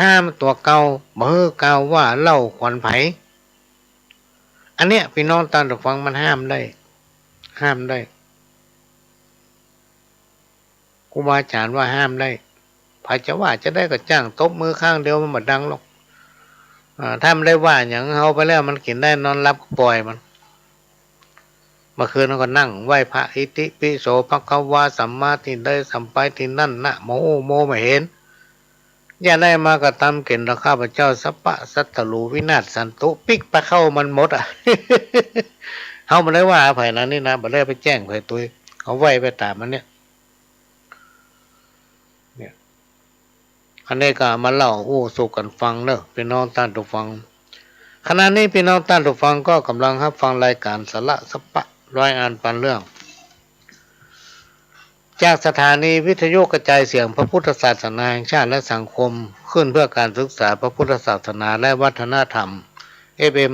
ห้ามตัวเก่าบ่เฮ้อกล่าวว่าเล่าขวัญไผอันเนี้ยพี่น้องตามฟังมันห้ามได้ครูบาอาจารย์ว่าห้ามได้ไผจะว่าจะได้ก็จ้างตบมือข้างเดียวมันบ่ดังหรอกถ้ามันได้ว่าอย่างเฮาไปแล้วมันกินได้นอนรับก็ปล่อยมันเมื่อคืนเราก็นั่งไหว้พระอิติปิโสภควาสัมมาทิฏฐิสัมไปที่นั่นนะโมไม่เห็นอย่าได้มากระทำเก่งต่อข้าพเจ้าสัพพะสัตตลูวินาศสันตุปิกไปเข้ามันหมดเฮาบ่ได้ว่าไผนั้นนี่นะบ่ได้ไปแจ้งไผตุยเอาไว้ไปตามมันเนี่ยอันนี้ก็มาเล่าสู่กันฟังเด้อพี่น้องท่านผู้ฟังขณะนี้พี่น้องท่านผู้ฟังก็กำลังรับฟังรายการสาระสัพพะรายงานปันเรื่องจากสถานีวิทยุกระจายเสียงพระพุทธศาสนาแห่งชาติและสังคมขึ้นเพื่อการศึกษาพระพุทธศาสนาและวัฒนธรรม FM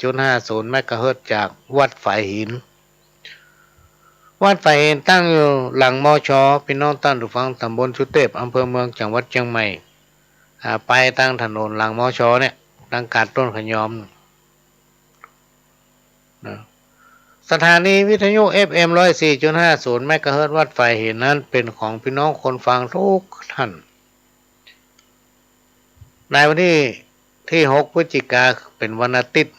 104.50 เมกะเฮิรตซ์จากวัดฝายหินวัดฝายหินตั้งอยู่หลังมช.พี่น้องท่านผู้ฟังตำบลสุเทพอำเภอเมืองจังหวัดเชียงใหม่ไปทางถนนหลังมช.เนี่ยทางกาดต้นขยอมนะสถานีวิทยุ FM 104.50 เมกะเฮิรตซ์วัดฝายหินนั้นเป็นของพี่น้องคนฟังทุกท่านในวันที่6 พฤศจิกายนเป็นวันอาทิตย์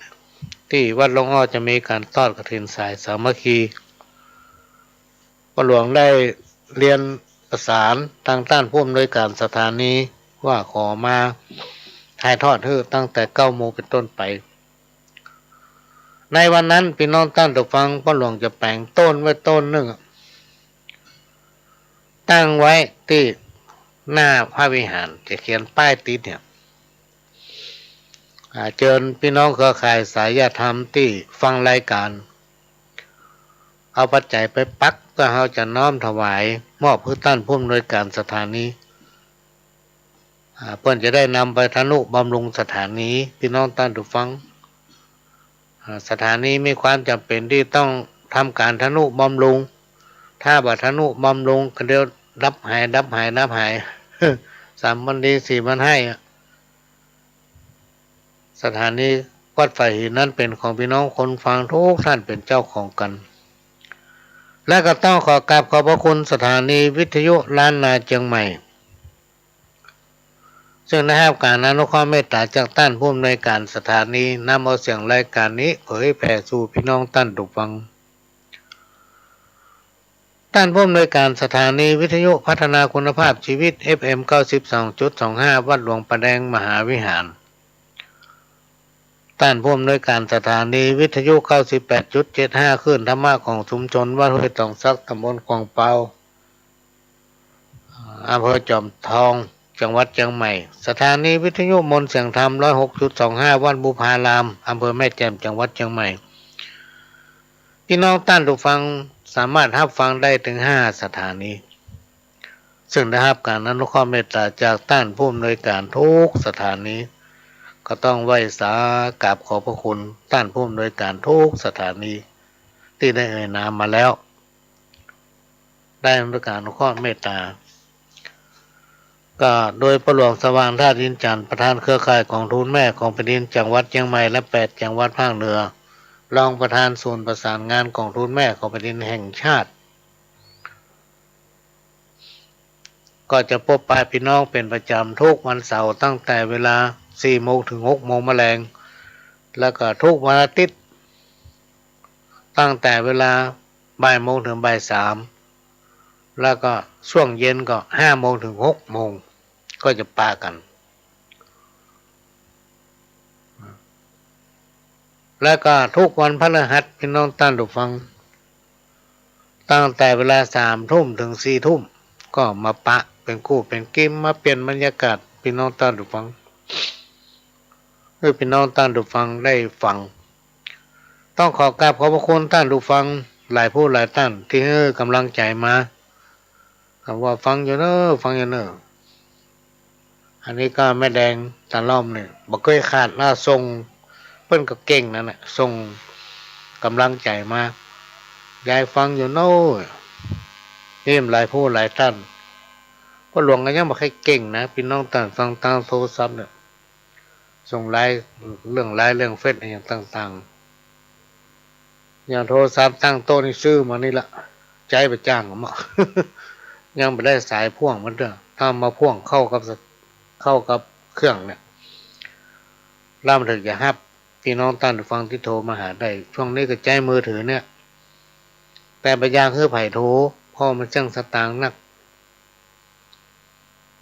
ที่วัดหลวงอ้อจะมีการทอดกฐินสายสามัคคีพ่อหลวงได้เรียนประสานทางด้านผู้อำนวยการสถานีว่าขอมาถ่ายทอดตั้งแต่9 โมงเป็นต้นไปในวันนั้นพี่น้องท่านผู้ฟังพ่อหลวงจะแปลงต้นไว้ต้นหนึ่งตั้งไว้ที่หน้าพระวิหารจะเขียนป้ายติดเนี่ยเชิญพี่น้องเครือข่ายสายญาติธรรมที่ฟังรายการเอาปัจจัยไปปักก็เราจะน้อมถวายมอบให้ท่านผู้อำนวยการสถานีเพื่อนจะได้นำไปทนุบำรุงสถานีพี่น้องท่านผู้ฟังสถานีมีความจำเป็นที่ต้องทำการทนุบำรุงท ถ้าบัตรนุบำรุงก็เดียวดับหาย 3 วันดี 4 วันให้สถานีวัดไฟหินนั้นเป็นของพี่น้องคนฟังทุกท่านเป็นเจ้าของกันและก็ต้องขอกราบขอบพระคุณสถานีวิทยุล้านนาเชียงใหม่ซึ่งได้ให้การอนุเคราะห์เมตตาจากท่านผู้อำนวยการสถานีนำเอาเสียงรายการนี้เผยแผ่สู่พี่น้องท่านผู้ฟังท่านผู้อำนวยการสถานีวิทยุพัฒนาคุณภาพชีวิต FM 92.25 วัดหลวงประแดงมหาวิหารท่านผู้อำนวยการสถานีวิทยุ 98.75 คลื่นธรรมะของชุมชนวัดห้วยตองซักตำบลคลองเปาอำเภอจอมทองจังหวัดเชียงใหม่สถานีวิทยุมนต์เสียงธรรม 106.25 วัดบุพารามอำเภอแม่แจ่มจังหวัดเชียงใหม่พี่น้องท่านผู้ฟังสามารถรับฟังได้ถึง5สถานีซึ่งได้รับการอนุเคราะห์เมตตาจากท่านผู้อำนวยการทุกสถานีก็ต้องไหว้สากราบขอบพระคุณท่านผู้อำนวยการทุกสถานีที่ได้เอ่ยนามมาแล้วได้รับการอนุเคราะห์เมตตาก็โดยพระหลวงสว่างธาตุอินจันทร์ประธานเครือข่ายของทูลแม่ของแผ่นดินจังหวัดเชียงใหม่และ8จังหวัดภาคเหนือรองประธานศูนย์ประสานงานของทูลแม่ของแผ่นดินแห่งชาติก็จะพบปะพี่น้องเป็นประจำทุกวันเสาร์ตั้งแต่เวลา 4 โมงถึง 6 โมงแมลงแล้วก็ทุกวันอาทิตย์ตั้งแต่เวลาบ่ายโมงถึงบ่าย3แล้วก็ช่วงเย็นก็5 โมงถึง 6 โมงก็จะปะกันแล้วก็ทุกวันพฤหัสพี่น้องท่านผู้ฟังตั้งแต่เวลา 3 ทุ่มถึง 4 ทุ่มก็มาปะเป็นคู่เป็นกิมมาเปลี่ยนบรรยากาศพี่น้องท่านผู้ฟังเพื่อพี่น้องท่านผู้ฟังได้ฟังต้องขอกราบขอบพระคุณท่านผู้ฟังหลายผู้หลายท่านที่ให้กำลังใจมาคำว่าฟังอยู่เนอะฟังอยู่เนอะอันนี้ก็แม่แดงตาล่อมเนี่ยบ่เคยขาดล่าทรงเพิ่นก็เก่งนั่นแหละส่งกำลังใจมายายฟังอยู่โน่นี่หลายผู้หลายท่านก็หลวงก็ยังบ่ค่อยเก่งนะพี่น้องต่างฟังทางโทรศัพท์เนี่ยส่งไลน์เรื่องเฟซอย่างต่างๆอย่างโทรศัพท์ตั้งโต๊ะนี่ซื้อมานี่ละใจไปจ้างมา ยังไม่ได้สายพ่วงมันเด้อถ้ามาพ่วงเข้ากับเครื่องเนี่ยล่ามถึงจะฮับพี่น้องท่านฟังที่โทรมาหาได้ช่วงนี้ก็ใจมือถือเนี่ยแต่ปัญญาคือไผ่โทรพ่อมันช่างสตางค์นัก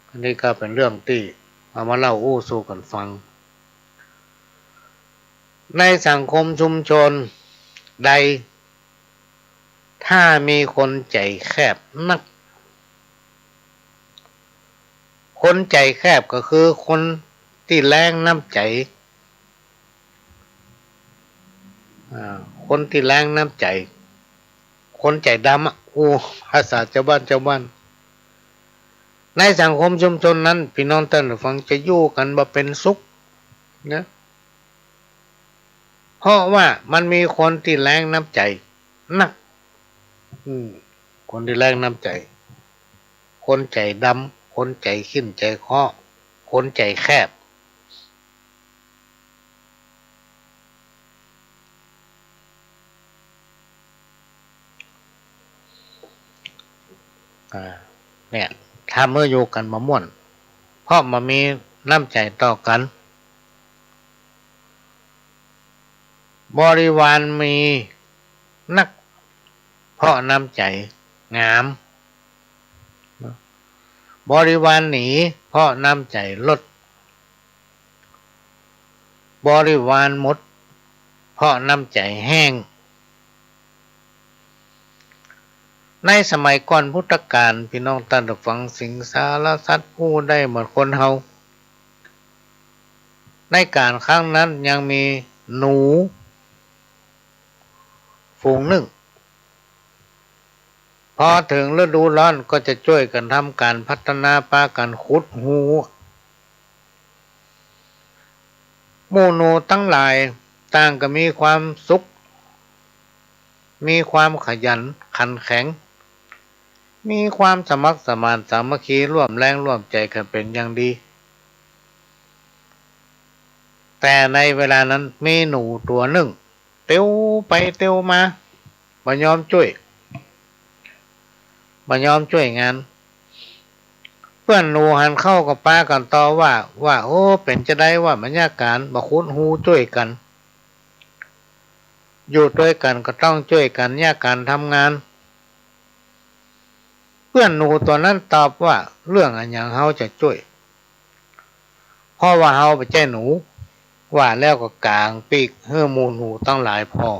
อันนี้ก็เป็นเรื่องที่เอามาเล่าอู้สู่กันฟังในสังคมชุมชนใดถ้ามีคนใจแคบนักคนใจแคบก็คือคนที่แรงน้ำใจคนที่แรงน้ำใจคนใจดำภาษาชาวบ้านในสังคมชุมชนนั้นพี่น้องท่านฟังจะอยู่กันบ่เป็นสุขนะเพราะว่ามันมีคนที่แรงน้ำใจนักคนที่แรงน้ำใจคนใจดำคนใจขึ้นใจเคาะคนใจแคบเนี่ยถ้าเมื่ออยู่กันมาม่วนเพราะมันมีน้ำใจต่อกันบริวารมีนักเพราะน้ำใจงามบริวารหนีเพราะน้ำใจลดบริวารหมดเพราะน้ำใจแห้งในสมัยก่อนพุทธกาลพี่น้องท่านผู้ฟังสิงสารสัตว์ผู้ได้หมดคนเฮาในการครั้งนั้นยังมีหนูฝูงหนึ่งพอถึงฤดูร้อนก็จะช่วยกันทำการพัฒนาป่ากันขุดหูหมู่หนูทั้งหลายต่างก็มีความสุขมีความขยันขันแข็ง มีความสมัครสมานสามัคคีร่วมแรงร่วมใจกันเป็นอย่างดีแต่ในเวลานั้นมีหนูตัวหนึ่งเตียวไปเตียวมาบ่ยอมช่วยงานเพื่อนหนูหันเข้ากับป้ากันต่อว่าโอ้เป็นจะได้ว่าบรรยากาศบ่คุ้นหูช่วยกันอยู่ด้วยกันก็ต้องช่วยกันแยกกันทำงานเพื่อนหนูตัวนั้นตอบว่าเรื่องอันอย่างเฮาจะช่วยเพราะว่าเฮาไปแจ้หนูว่าแล้วก็กลางปีกเฮือหมูหนูตั้งหลายพอ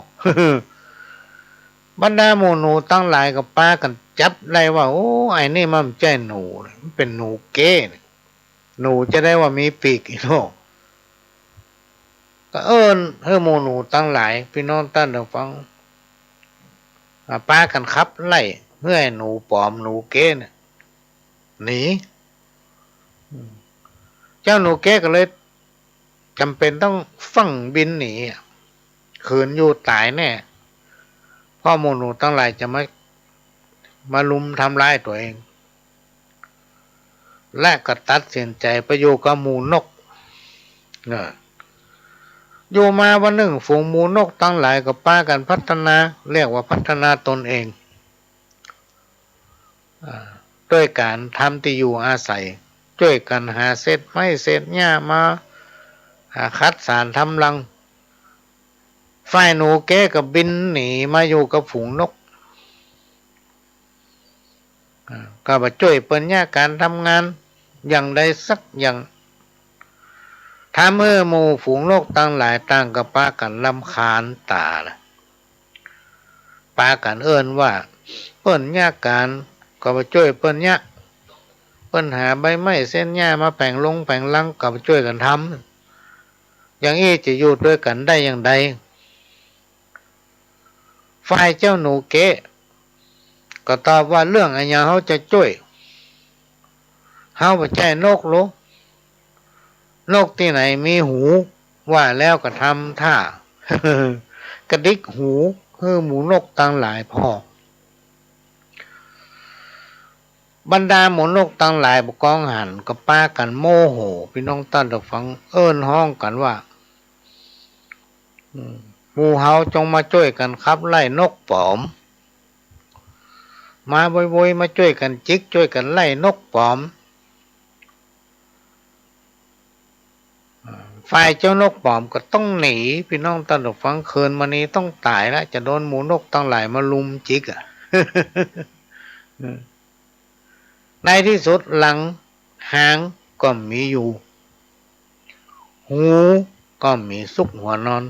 บรรดาหมูหนูตั้งหลายกับป้ากันจับได้ว่าโอ้ไอ้นี่มันใจหนูมันเป็นหนูเก้หนูจะได้ว่ามีปีกอีโลกก็เอิ้นเฮือหมูหนูตั้งหลายพี่น้องท่านผู้ฟังป้ากันขับไล่เพื่อให้หนูปลอมหนูเก้เนี่ยหนีเจ้าหนูเก้ก็เลยจำเป็นต้องฟั่งบินหนีขืนอยู่ตายแน่พ่อหมูหนูตั้งหลายจะมาลุมทำร้ายตัวเองและก็ตัดสินใจไปอยู่กับหมูนกอยู่มาวันหนึ่งฝูงหมูนกตั้งหลายกับป้ากันพัฒนาเรียกว่าพัฒนาตนเองด้วยการทำที่อยู่อาศัยช่วยกันหาเศษไม้เศษหญ้ามาคัดสารทำรังฝ่ายหนูแก้กับบินหนีมาอยู่กับฝูงนกก็มาช่วยเปิ้นหญ้าการทำงานอย่างใดสักอย่างถ้าเมื่อหมู่ฝูงนกตั้งหลายตั้งกับป้ากันรำคาญตาป้ากันเอิ้นว่าเปิ้นหญ้าการก็มาช่วยเปิ้นหญ้าเปิ้นหาใบไม้เส้นหญ้ามาแป่งลงแป่งลังก็มาช่วยกันทำอย่างนี้จะอยู่ด้วยกันได้อย่างใดฝ่ายเจ้าหนูเก๋ก็ตอบว่าเรื่องอันยังเขาจะช่วยเขาไปใจนกลูกนกที่ไหนมีหูว่าแล้วก็ทำท่ากระดิกหูหมูนกตั้งหลายพอบรรดาหมูนกตั้งหลายบกองหันก็ป้ากันโมโหพี่น้องตั้นฟังเอิ้นห้องกันว่าหมู่เฮาจงมาช่วยกันขับไล่นกปลอมมาบ่อยๆมาช่วยกันจิกช่วยกันไล่นกปลอมฝ่ายเจ้านกปลอมก็ต้องหนีพี่น้องตั้นฟังคืนมานี้ต้องตายแล้วจะโดนหมูนกตั้งหลายมาลุมจิกในที่สุดหลังหางก็มีอยู่หูก็มีซุกหัวนอน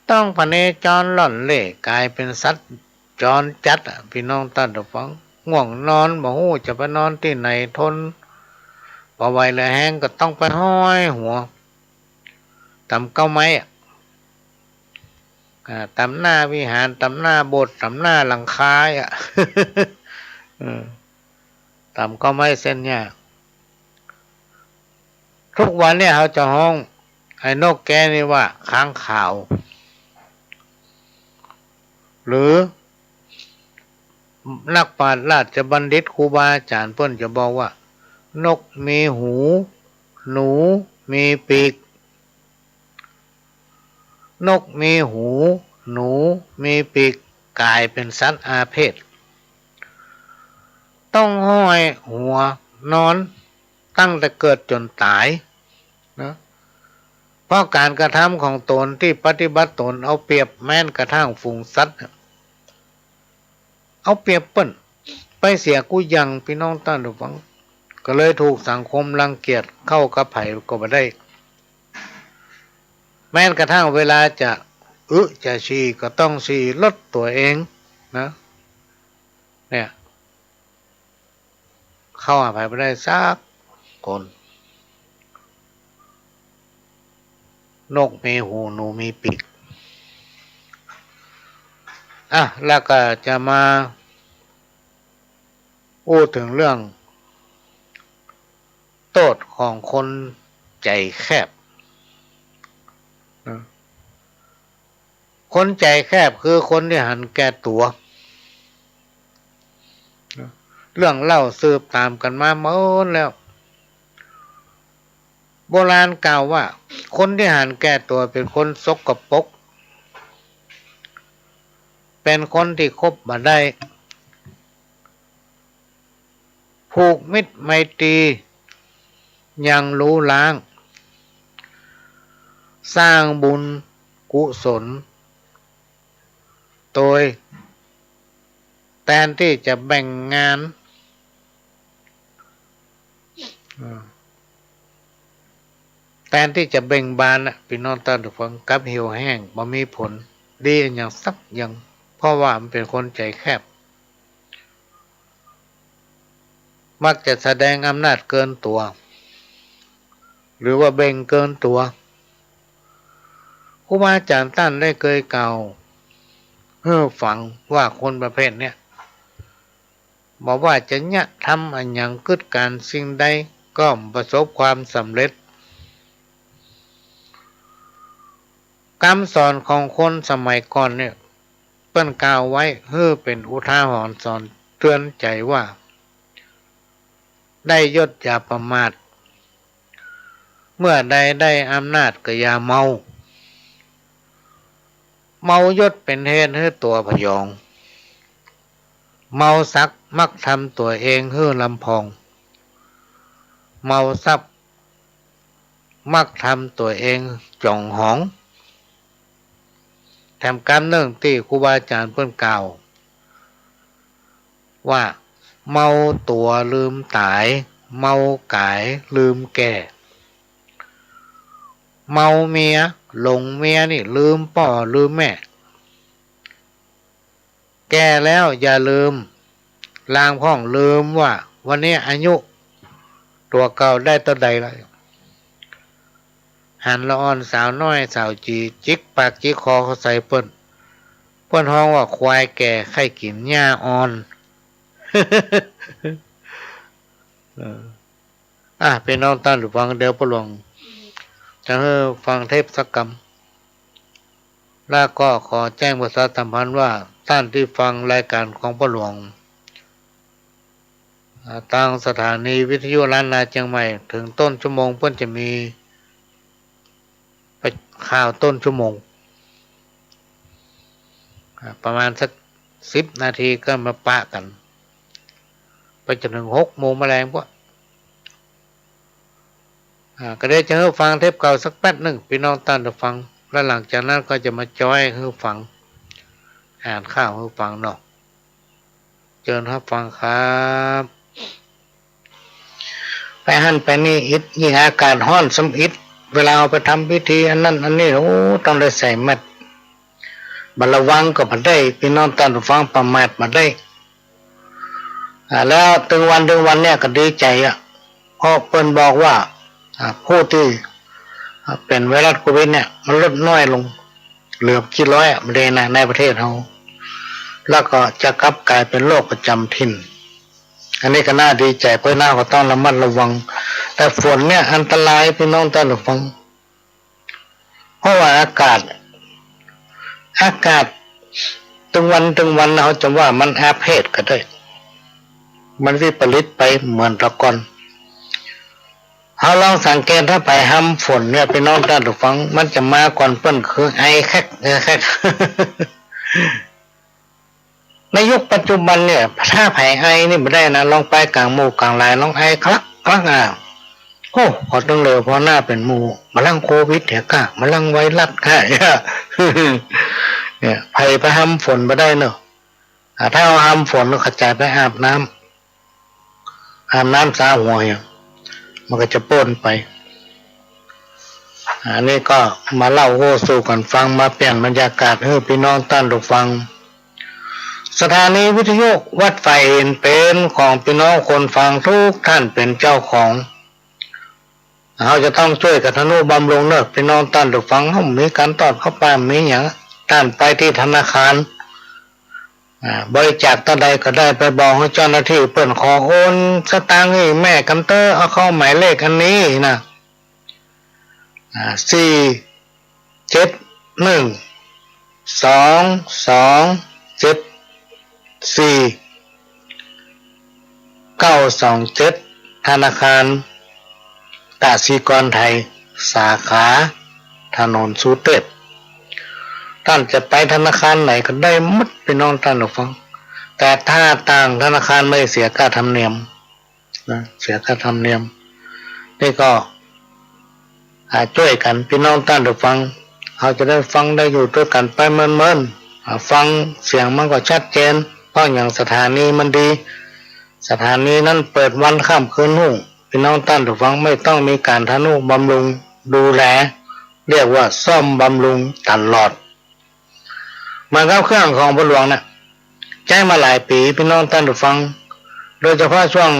ต้องพเนจรล่อนเล่กลายเป็นสัตว์จรจัดพี่น้องท่านผู้ฟังง่วงนอนบ่ฮู้จะไปนอนที่ไหนทนบ่ไหวแล้วแห้งก็ต้องไปห้อยหัวตำเก้าไม้ตำหน้าวิหารตำหน้าโบสถ์ตำหน้าหลังคาตำเก้าไม้เส้นเนี่ยทุกวันเนี่ยเขาจะห้องไอ้นกแกนี่ว่าค้างข่าวหรือนักปราชญ์ราชบัณฑิตครูบาอาจารย์เพิ่นจะบอกว่านกมีหูหนูมีปีกนกมีหูหนูมีปีกกลายเป็นสัตว์อาเพศต้องห้อยหัวนอนตั้งแต่เกิดจนตายนะเพราะการกระทำของตนที่ปฏิบัติตนเอาเปรียบแม้นกระทั่งฝูงสัตว์เอาเปรียบเปิ้นไปเสียกูยังพี่น้องท่านผู้ฟังก็เลยถูกสังคมรังเกียจเข้ากับไผก็บ่ได้แม้นกระทั่งเวลาจะจะฉี่ก็ต้องฉี่ลดตัวเองนะเนี่ยเข้าหาไผบ่ได้สักคนนกมีหูหนูมีปีกแล้วก็จะมาพูดถึงเรื่องโทษของคนใจแคบคนใจแคบคือคนที่หันแก่ตัว เรื่องเล่าสืบตามกันมาเมื่อแล้วโบราณกล่าวว่าคนที่หันแก่ตัวเป็นคนสกปรกเป็นคนที่คบมาได้ผูกมิตรไมตรียังรู้ล้างสร้างบุญกุศลโดยแทนที่จะแบ่งงานแทนที่จะเบ่งบานพี่น้องท่านผู้ฟังกับเหี่ยวแห้งบ่มีผลดีอย่างสักอย่างเพราะว่ามันเป็นคนใจแคบมักจะแสดงอำนาจเกินตัวหรือว่าเบ่งเกินตัวครูบาอาจารย์ท่านได้เคยกล่าวให้ฟังว่าคนประเภทเนี้ยบอกว่าจะเนี่ยทำอันอย่างกึดการสิ่งใดก็ประสบความสำเร็จคำสอนของคนสมัยก่อนเนี่ยเปิ้นกล่าวไว้เพื่อเป็นอุทาหรณ์สอนเตือนใจว่าได้ยศอย่าประมาทเมื่อใดได้อำนาจก็อย่าเมายศเป็นเหตุให้ตัวพยองเมาสักมักทำตัวเองให้ลำพองเมาทรัพย์มักทำตัวเองจ่องหองแถมการเรื่องที่ครูบาอาจารย์เพิ่นกล่าวว่าเมาตัวลืมตายเมากายลืมแก่เมาเมียหลงเมียนี่ลืมพ่อลืมแม่แก่แล้วอย่าลืมลางพ้องลืมว่าวันนี้อายุตัวเก่าได้ตัวใดแล้วหันละอ่อนสาวน้อยสาวจีจิกปากจิกคอเขาใส่เปิ้นห้องว่าควายแก่ไข่กินหญ้าอ่อน เป็นน้องท่านหรือฟังเดี๋ยวประหลวงจะให้ฟังเทพสักกรรมแล้วก็ขอแจ้งประชาสัมพันธ์ว่าท่านที่ฟังรายการของประหลวงทางสถานีวิทยุล้านนาเชียงใหม่ถึงต้นชั่วโมงเพื่อนจะมีข่าวต้นชั่วโมงประมาณสัก10 นาทีก็มาปะกันไปจนถึง6 โมงแมลงพวกก็ได้จะให้ฟังเทปเก่าสักแป๊บหนึ่งพี่น้องท่านจะฟังแล้วหลังจากนั้นก็จะมาจอยให้ฟังอ่านข่าวให้ฟังเนาะเชิญรับฟังครับไปหั่นไปนี่อิดยิ่งอากาศร้อนสำอิดเวลาเอาไปทำพิธีอันนั้นอันนี้โอ้ต้องได้ใส่แมสบัดระวังก็มาได้พี่น้องท่านผู้ฟังประมาทมาได้แล้วถึงวันเนี่ยก็ดีใจเพราะเพิ่นบอกว่าผู้ที่เป็นไวรัสโควิดเนี่ยมันลดน้อยลงเหลือกี่ร้อยไม่ได้นะในประเทศเราแล้วก็จะกลับกลายเป็นโรคประจำถิ่นอันนี้ก็น่าดีใจเพราะหน้าก็ต้องระมัดระวังแต่ฝนเนี่ยอันตรายพี่น้องท่านผู้ฟังเพราะว่าอากาศตึงวันเราจะว่ามันอาเพศก็ได้มันวิปริตไปเหมือนตะกอนเราลองสังเกตถ้าไปห้ำฝนเนี่ยพี่น้องท่านผู้ฟังมันจะมาก่อนเปิ้นคือไอแคก ในยุคปัจจุบันเนี่ยถ้าไผไอนี่ไม่ได้นะลองไปกลางหมู่กลางลายลองไอคลักโอ้ขอต้องเลยเพราะหน้าเป็นหมู่มาลังโควิดเถอะกะมาลังไวรัสค่ะเนี่ยไผไปห้ำฝนไม่ได้เนอะถ้าเอาห้ำฝนก็ขจายไปอาบน้ำสาหัวอย่างมันก็จะป้นไปอันนี้ก็มาเล่าโอ้สู่กันฟังมาเปลี่ยนบรรยากาศให้พี่น้องท่านได้ฟังสถานีวิทยุวัดไฟเอ็นเป็นของพี่น้องคนฟังทุกท่านเป็นเจ้าของเราจะต้องช่วยกันทนุบำรุงเนอะพี่น้องท่านได้ฟังเขามีการตอดเข้าไปมีอย่างท่านไปที่ธนาคารบริจาคต่อใดก็ได้ไปบอกให้เจ้าหน้าที่เปิ่นขอโอนสตางค์ให้แม่กำเตอร์เอาเข้าหมายเลขอันนี้นะ4712274 927ธนาคารกสิกรไทยสาขาถนนสุเทพท่านจะไปธนาคารไหนก็ได้หมดพี่น้องท่านผู้ฟังแต่ถ้าต่างธนาคารไม่เสียค่าธรรมเนียมนะเสียค่าธรรมเนียมนี่ก็ช่วยกันพี่น้องท่านผู้ฟังเขาจะได้ฟังได้อยู่ด้วยกันไปเมินๆฟังเสียงมันก็ชัดเจนเพราะอย่างสถานีมันดีสถานีนั้นเปิดวันค่ำคืนหุ่งพี่น้องท่านผู้ฟังไม่ต้องมีการทนุบำรุงดูแลเรียกว่าซ่อมบำรุงตลอดมากับเครื่องของพ่อหลวงนะใช้มาหลายปีพี่น้องท่านผู้ฟังโดยเฉพาะช่วง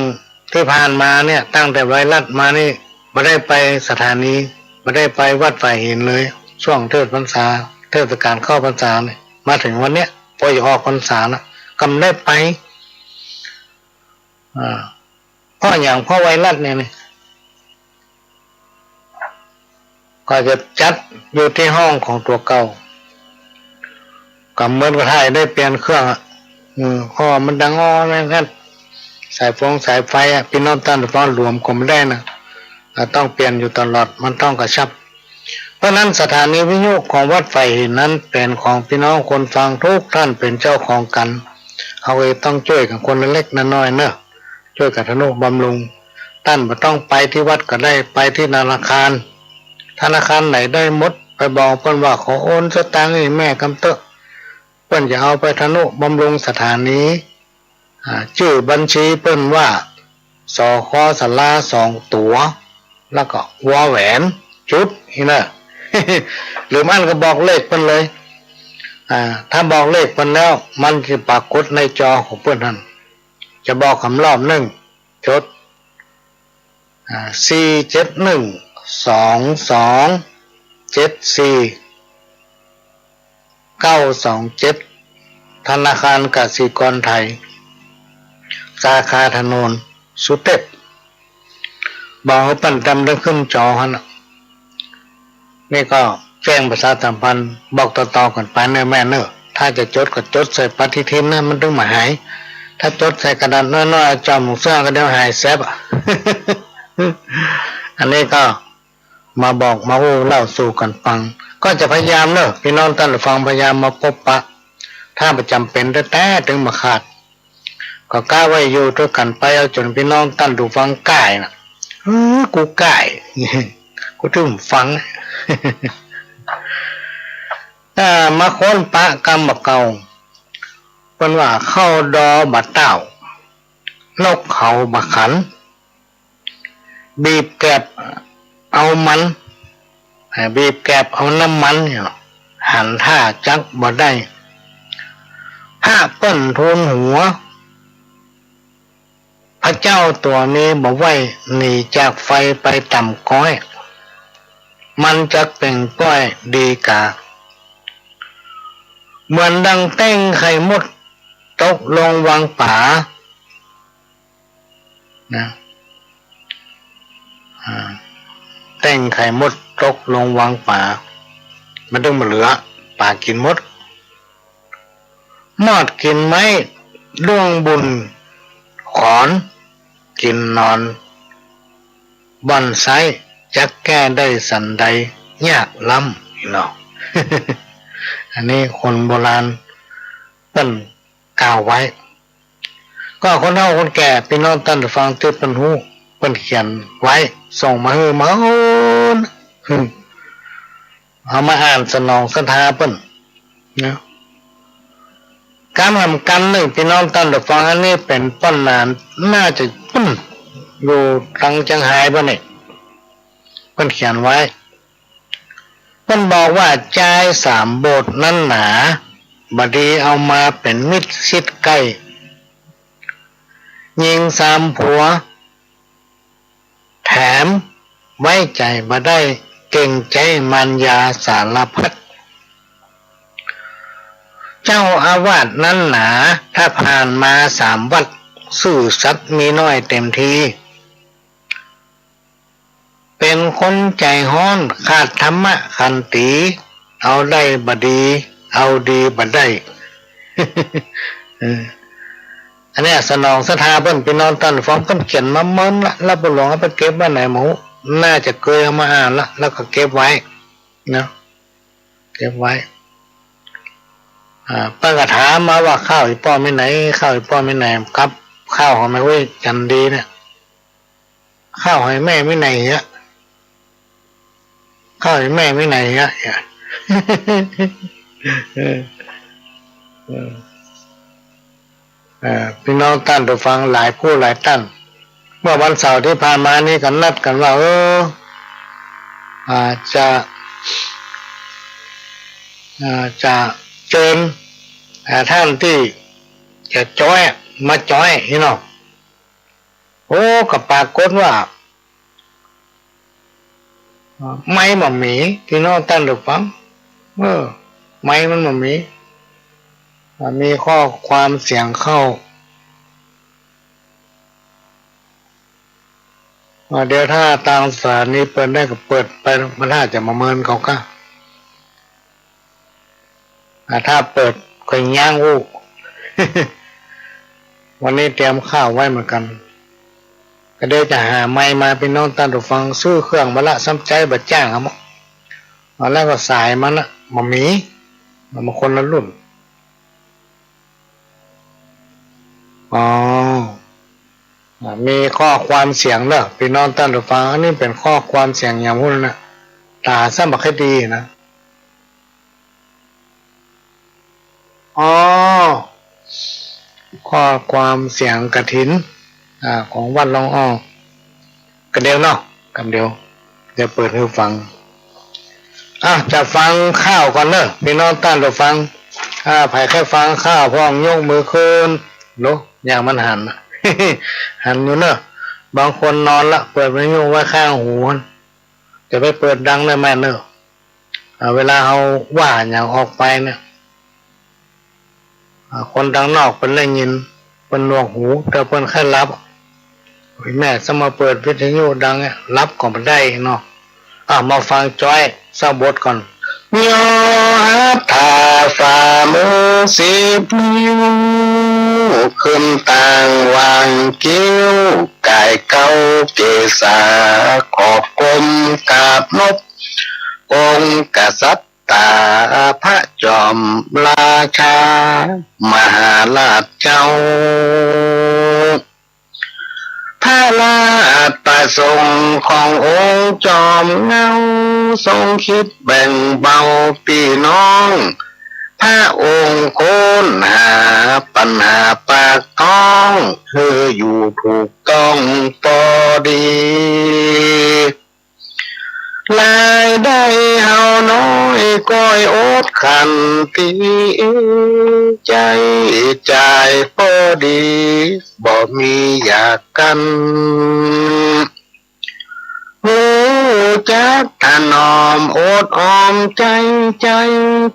ที่ผ่านมาเนี่ยตั้งแต่ไวรัสมานี่ไม่ได้ไปสถานีไม่ได้ไปวัดฝ่ายหินเลยช่วงเทศพรรษาเทศกาลเข้าพรรษาเนี่ยมาถึงวันเนี้ยพอจะออกพรรษานะกำได้ไปเพราะอย่างพ่อไวรัสเนี่ยก็จะจัดอยู่ที่ห้องของตัวเก่ากับเหมือนกับไทยได้เปลี่ยนเครื่องเพราะมันดังอ้อนะครับสายไฟพี่น้องท่านผู้ฟังรวมก็ไม่ได้นะต้องเปลี่ยนอยู่ตลอดมันต้องกระชับเพราะนั้นสถานีวิทยุของวัดไฟนั้นเป็นของพี่น้องคนฟังทุกท่านเป็นเจ้าของกันเอาไว้ต้องช่วยกันคนเล็กน้อยเนอะช่วยกันทนุบำรุงท่านไม่ต้องไปที่วัดก็ได้ไปที่ธนาคารไหนได้หมดไปบอกเพิ่นว่าขอโอนสตางค์ให้แม่กำเตอะเพิ่นจะเอาไปทนุบำรุงสถานีชื่อบัญชีเพิ่นว่าสคศลา2ตัวแล้วก็วอแหวนจุดนี่นะ หรือมันก็บอกเลขเพิ่นเลยถ้าบอกเลขเพิ่นแล้วมันจะปรากฏในจอของเพิ่นนั่นจะบอกคำรอบหนึ่งจด4712274 ธนาคารกสิกรไทยสาขาถนนสุเทพบอกให้ปั้นจำได้ขึ้นจอฮะนี่ก็แจ้งประชาสัมพันธ์บอกต่อๆกันไปเนอะแม่เนอะถ้าจะจดก็จดใส่ปฏิทินนะมันถึงมาหายถ้าจดใส่กระดาษน้อยๆจอมหมูเสื้อก็เดี๋ยวหายแซ่บ อันนี้ก็มาบอกมาเล่าสู่กันฟังก็จะพยายามเนอะพี่น้องท่านฟังพยายามมาพบปะถ้าประจำเป็นแต่ถึงมาขาดก็กล้าไว้อยู่ด้วยกันไปเอาจนพี่น้องท่านดูฟังก่ายนะกูก่าย กูถึงฟัง มาค้นปะกรรมเก่าเป็นว่าเข้าดอบัดเต้านกเขาบักขันบีบแกบเอามันบีบแกบเอาน้ำมันหันท่าจักบ่ได้ถ้าเปิ้นทูลหัวพระเจ้าตัวนี้บอกไว้หนีจากไฟไปต่ำก้อยมันจะเป็นก้อยดีกาเหมือนดังเต้งไข่มดตกลงวางป่านะเต้งไข่มดตกลงวางป่ามันต้องมาเหลือป่ากินมดมอดกินไม้ล่วงบุญขอนกินนอนบ่อนไซจะแก้ได้สันใดยากล้ำเนาะ อันนี้คนโบราณเพิ่นกล่าวไว้ก็คนเฒ่าคนแก่พี่น้องท่านฟังที่เพิ่นฮู้เพิ่นเขียนไว้ส่งมาให้มาเอามาอ่านสนองศรัทธาเพิ่นนะการทำกันหนึ่งพี่น้องท่านฟังอันนี้เป็นต้นนานน่าจะอยู่ทางจังหายบ่นี่เพิ่นเขียนไว้เพิ่นบอกว่าใจ3บทนั้นหนาบดีเอามาเป็นมิตรชิดใกล้ยิง3ผัวแถมไว้ใจบ่ได้เก่งใจมันยาสารพัดเจ้าอาวาสนั้นหนาถ้าผ่านมา3วัดซื่อสัตย์มีน้อยเต็มทีเป็นคนใจฮ้อนขาดธรรมะขันติเอาได้บดีเอาดีบ่ได้ อันเนี้ยสนองศรัทธาเพิ่นพี่น้องท่านฟ้องเพิ่นเขียนมาเมินละแล้วบ่หลวงเอาไปเก็บไว้ไหนหมูน่าจะเคยเอามาอ่านละแล้วก็เก็บไว้นะเก็บไว้ป้ากระถามมาว่าข้าวอีป้อไม่ไหนข้าวอีป้อไม่ไหนครับข้าวของแม่เว้ยจันดีเนี่ยข้าวให้แม่ไม่ไหนอ่ะข้าวให้แม่ไม่ไหนอ่ะพี่น้องท่านผู้ฟังหลายผู้หลายท่านเมื่อวันเสาร์ที่ผ่านมานี้กันนัดกันว่าจะเชิญท่านที่จะจ้อยมาจ้อยพี่น้องโอ้กับปากกฏว่าไม่มามีพี่น้องท่านผู้ฟังไม่มันมามีข้อความเสียงเข้าเดี๋ยวถ้าทางสถานีเปิดได้ก็เปิดไปมันน่าจะมาเมินเขาก็ถ้าเปิดก็ย่างอู้ วันนี้เตรียมข้าวไว้เหมือนกันก็เดี๋ยวจะหาไม้มาพี่น้องท่านผู้ฟังซื้อเครื่องมาละซ้ำใจบัดจ้างครับแล้วก็สายมันละมาคนละรุ่นมีข้อความเสียงเนอะพี่น้องท่านผู้ฟังอันนี้เป็นข้อความเสียงอย่างพูดนะตาซ้ำบักให้ดีนะข้อความเสียงกฐินของวัดหลวงอ้อกันเดียวเนาะกันเดียวเดี๋ยวเปิดให้ฟังจะฟังข้าวก่อนเนอะพี่น้องท่านผู้ฟังไผ่แค่ฟังข้าวพ้องยกมือขึ้นโลอย่างมันหัน หันอยู่เนอะบางคนนอนละเปิดวิทยุไว้ข้างหูจะไปเปิดดังได้ไหมเนอะเวลาเขาว่าอย่างออกไปเนี่ยคนดังนอกเป็นได้ยินเป็นหนวกหูแต่เป็นแค่รับแม่สมาเปิดวิทยุดังเนี่ยรับก่อนไปได้เนาะมาฟังจ้อยเศร้าบทก่อนยอฮัตถาฝ่ามือ10 นิ้วขึ้นต่างวางกิ้วกายเก้าเกษาขอบกลมกาบนบองค์กษัตริย์ตาพระจอมราชามหาราชเจ้าพระราชประสงค์ขององค์จอมเงาทรงคิดแบ่งเบาพี่น้องพระองค์ค้นหาปัญหาปากท้องอยู่ถูกต้องพอดีรายได้เฮาน้อยก้อยอดขันตีใจจ่ายพอดีบ่มีอยากกันหูจักถนอมอดออมใจ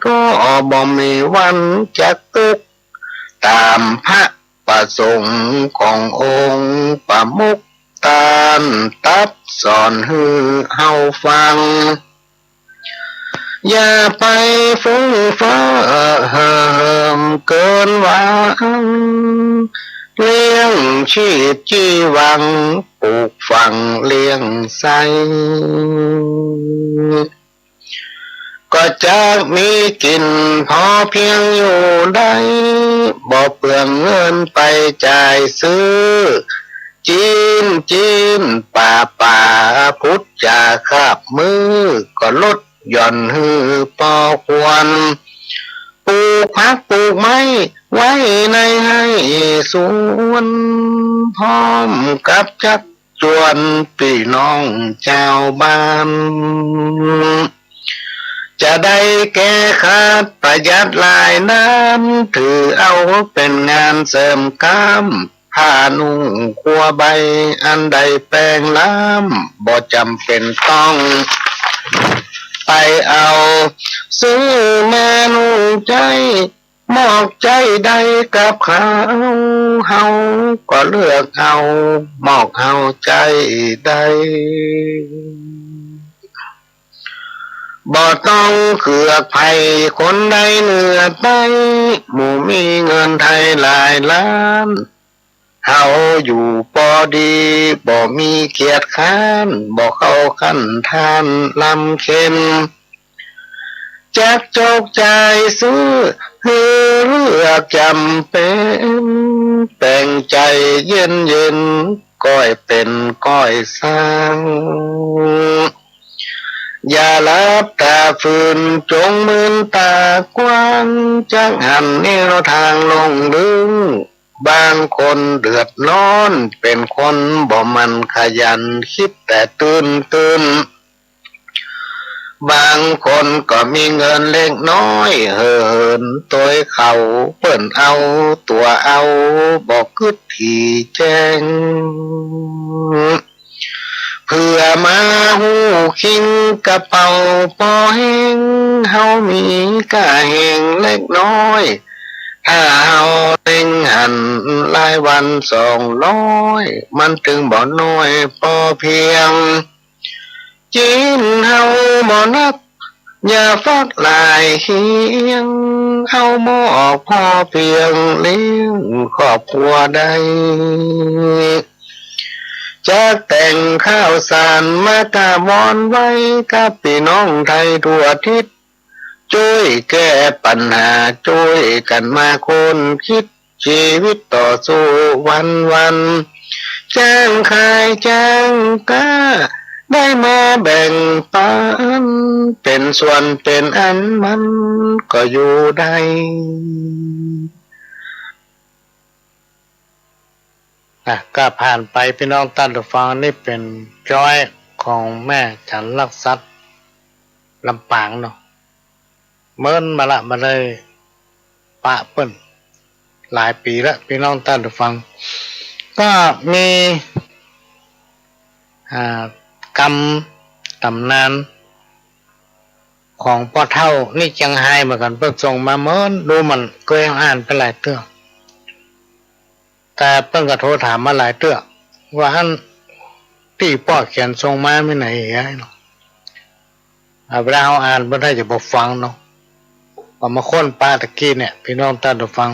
ก็บ่มีวันจักตุกตามพระประสงค์ขององค์ประมุขตานตัดสอนให้เฮาฟังอย่าไปฟุ้งเฟ้อเกินหวังเลี้ยงชีพจีวังปลูกฝังเลี้ยงใสก็จะมีกินพอเพียงอยู่ได้บ่เปลืองเงินไปจ่ายซื้อจีนป่าพุทธจาคาบมือก็ลดหย่อนหือพอควรปลูกผักปลูกไม้ไว้ในให้สวนพร้อมกับจักจวนพี่น้องชาวบ้านจะได้แก้ขาดประหยัดรายน้ำถือเอาเป็นงานเสริมกำผ้านุ่งคัวใบอันใดแปลงล้ำบ่จำเป็นต้องไปเอาซื้อแม่นุ่งใจมอกใจใดกับเขาเฮาก็เลือกเอามอกเฮาใจใดบ่ต้องเขือกไผ่คนใดเหนือไปหมู่มีเงินไทยหลายล้าน เฮาอยู่ปอดีบ่มีเกียรติค้านบ่เข้าขั้นทานลำเค็มจักจกใจซื้อฮือเลือกจำเป็นแปลงใจเย็นเย็นก้อยเป็นก้อยสร้างอย่าลับตาฝืนจงมืนตากว้างจักหันแนวทางลงลึงบางคนเดือดร้อนเป็นคนบ่มันขยันคิดแต่ตื่นบางคนก็มีเงินเล็กน้อยเหินตัวเขาเปิ้นเอาตัวเอาบอกกึดที่แจ้งเพื่อมาหูคิงกระเป๋าปอแห้งเฮามีกะแห้งเล็กน้อยถ้าเฮาเล็งหันรายวัน200มันถึงบ่น้อยพอเพียงจีนเฮาบ่นับอย่าฟักลายเฮียงเฮาบ่ออกพอเพียงเลี้ยงครอบครัวได้จะแต่งข้าวสารมากะวอนไว้กับพี่น้องไทยทั่วทิศช่วยแก้ปัญหาช่วยกันมาคนคิดชีวิตต่อสู้วันจ้างขายจ้างกาได้มาแบ่งปันเป็นส่วนเป็นอันมันก็อยู่ได้ก็ผ่านไปพี่น้องท่านผู้ฟังนี่เป็นจอยของแม่ฉันรักทรัพย์ลำปางเนาะเมินมาเลยปะเปิ้นหลายปีแล้วพี่น้องท่านผู้ฟังก็มีกรรมตำนานของพ่อเฒ่านี่จังไห้เหมือนกันเพิ่งส่งมาเมินดูมันเคยอ่านไปหลายเตื้อแต่เพิ่งก็โทรถามมาหลายเตื้อว่าอันที่พ่อเขียนส่งมาไม่ไหนไงเนาะเวลาเราอ่านไม่ได้จะบอกฟังเนาะพอมาค้นปาตะกี้เนี่ยพี่น้องท่านผู้ฟัง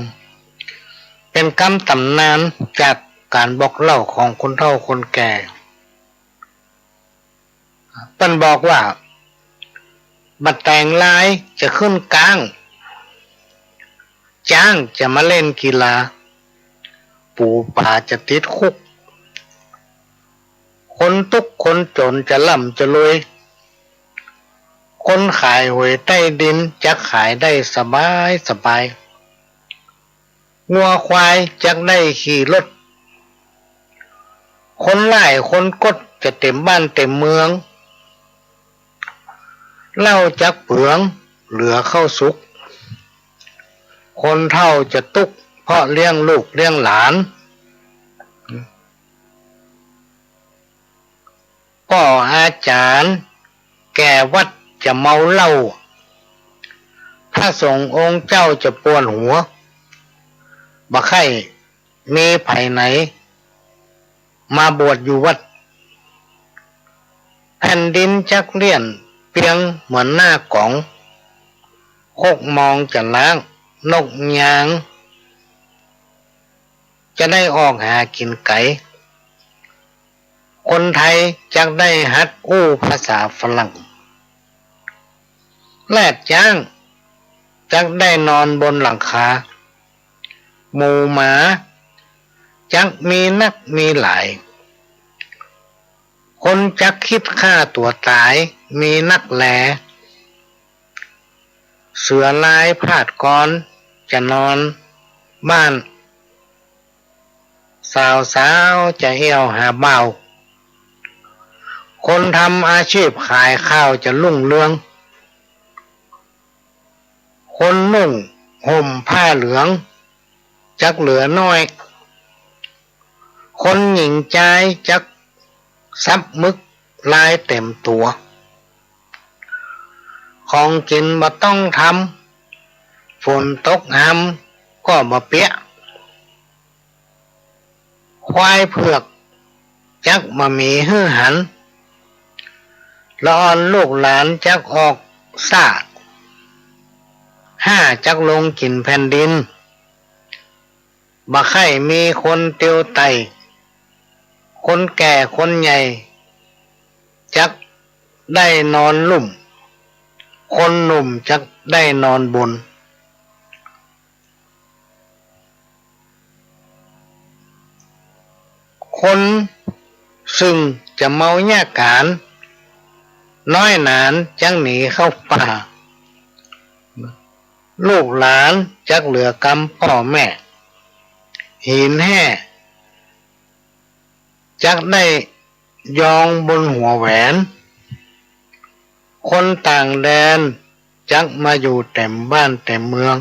เป็นคำตำนานจากการบอกเล่าของคนเฒ่าคนแก่เพิ่นบอกว่าบัดแต่งลายจะขึ้นกลางจ้างจะมาเล่นกีฬาปู่ป่าจะติดคุกคนทุกคนจนจะล่ำจะรวยคนขายหวยใต้ดินจะขายได้สบายงัวควายจะได้ขี่รถคนไล่คนกดจะเต็มบ้านเต็มเมืองเหล้าจักเผืองเหลือเข้าสุกคนเฒ่าจะตุกเพราะเลี้ยงลูกเลี้ยงหลานก็อาจารย์แก่วัดจะเมาเหล้าพระสงฆ์องค์เจ้าจะปวดหัวบ่ใครมีไผไหนมาบวชอยู่วัดแผ่นดินจักเลี่ยนเปียงเหมือนหน้ากล่องโคกมองจะล้างนกยางจะได้ออกหากินไก่คนไทยจักได้หัดอู้ภาษาฝรั่งแลดจ้างจักได้นอนบนหลังคาหมูหมาจักมีนักมีหลายคนจักคิดฆ่าตัวตายมีนักแลเสือลายพาดกรจะนอนบ้านสาวจะเหี่ยวหาเบาคนทำอาชีพขายข้าวจะรุ่งเรืองคนนุ่งห่มผ้าเหลืองจักเหลือน้อยคนหญิงใจจักซับมึกลายเต็มตัวของกินบ่ต้องทำฝนตกหำก็บ่เปียกควายเผือกจักบ่มีหื้อหันละอ่อนลูกหลานจักออกซ่าห้าจักลงกินแผ่นดิน บ่ใครมีคนเตียวไตคนแก่คนใหญ่จักได้นอนลุ่มคนหนุ่มจักได้นอนบนคนซึ่งจะเมาแยกการน้อยหนานจักหนีเข้าป่าลูกหลานจักเหลือกำพ่อแม่หินแห่จักได้ยองบนหัวแหวนคนต่างแดนจักมาอยู่แต่บ้านแต่เมือง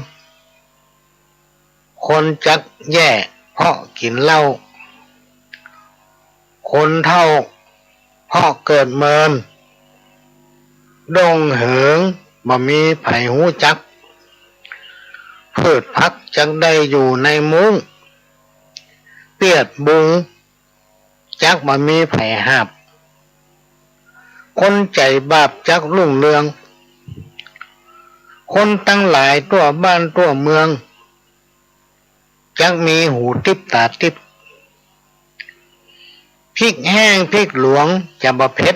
คนจักแย่เพราะกินเหล้าคนเฒ่าเพราะเกิดเมินดงเหิงบ่มีไผหูจักพืชพักจักได้อยู่ในมุ้งเปียดบุงจักบ่มีไผหาบคนใจบาปจักรุ่งเรืองคนตั้งหลายตัวบ้านตัวเมืองจักมีหูทิพตาทิพพริกแห้งพริกหลวงจะบ่เผ็ด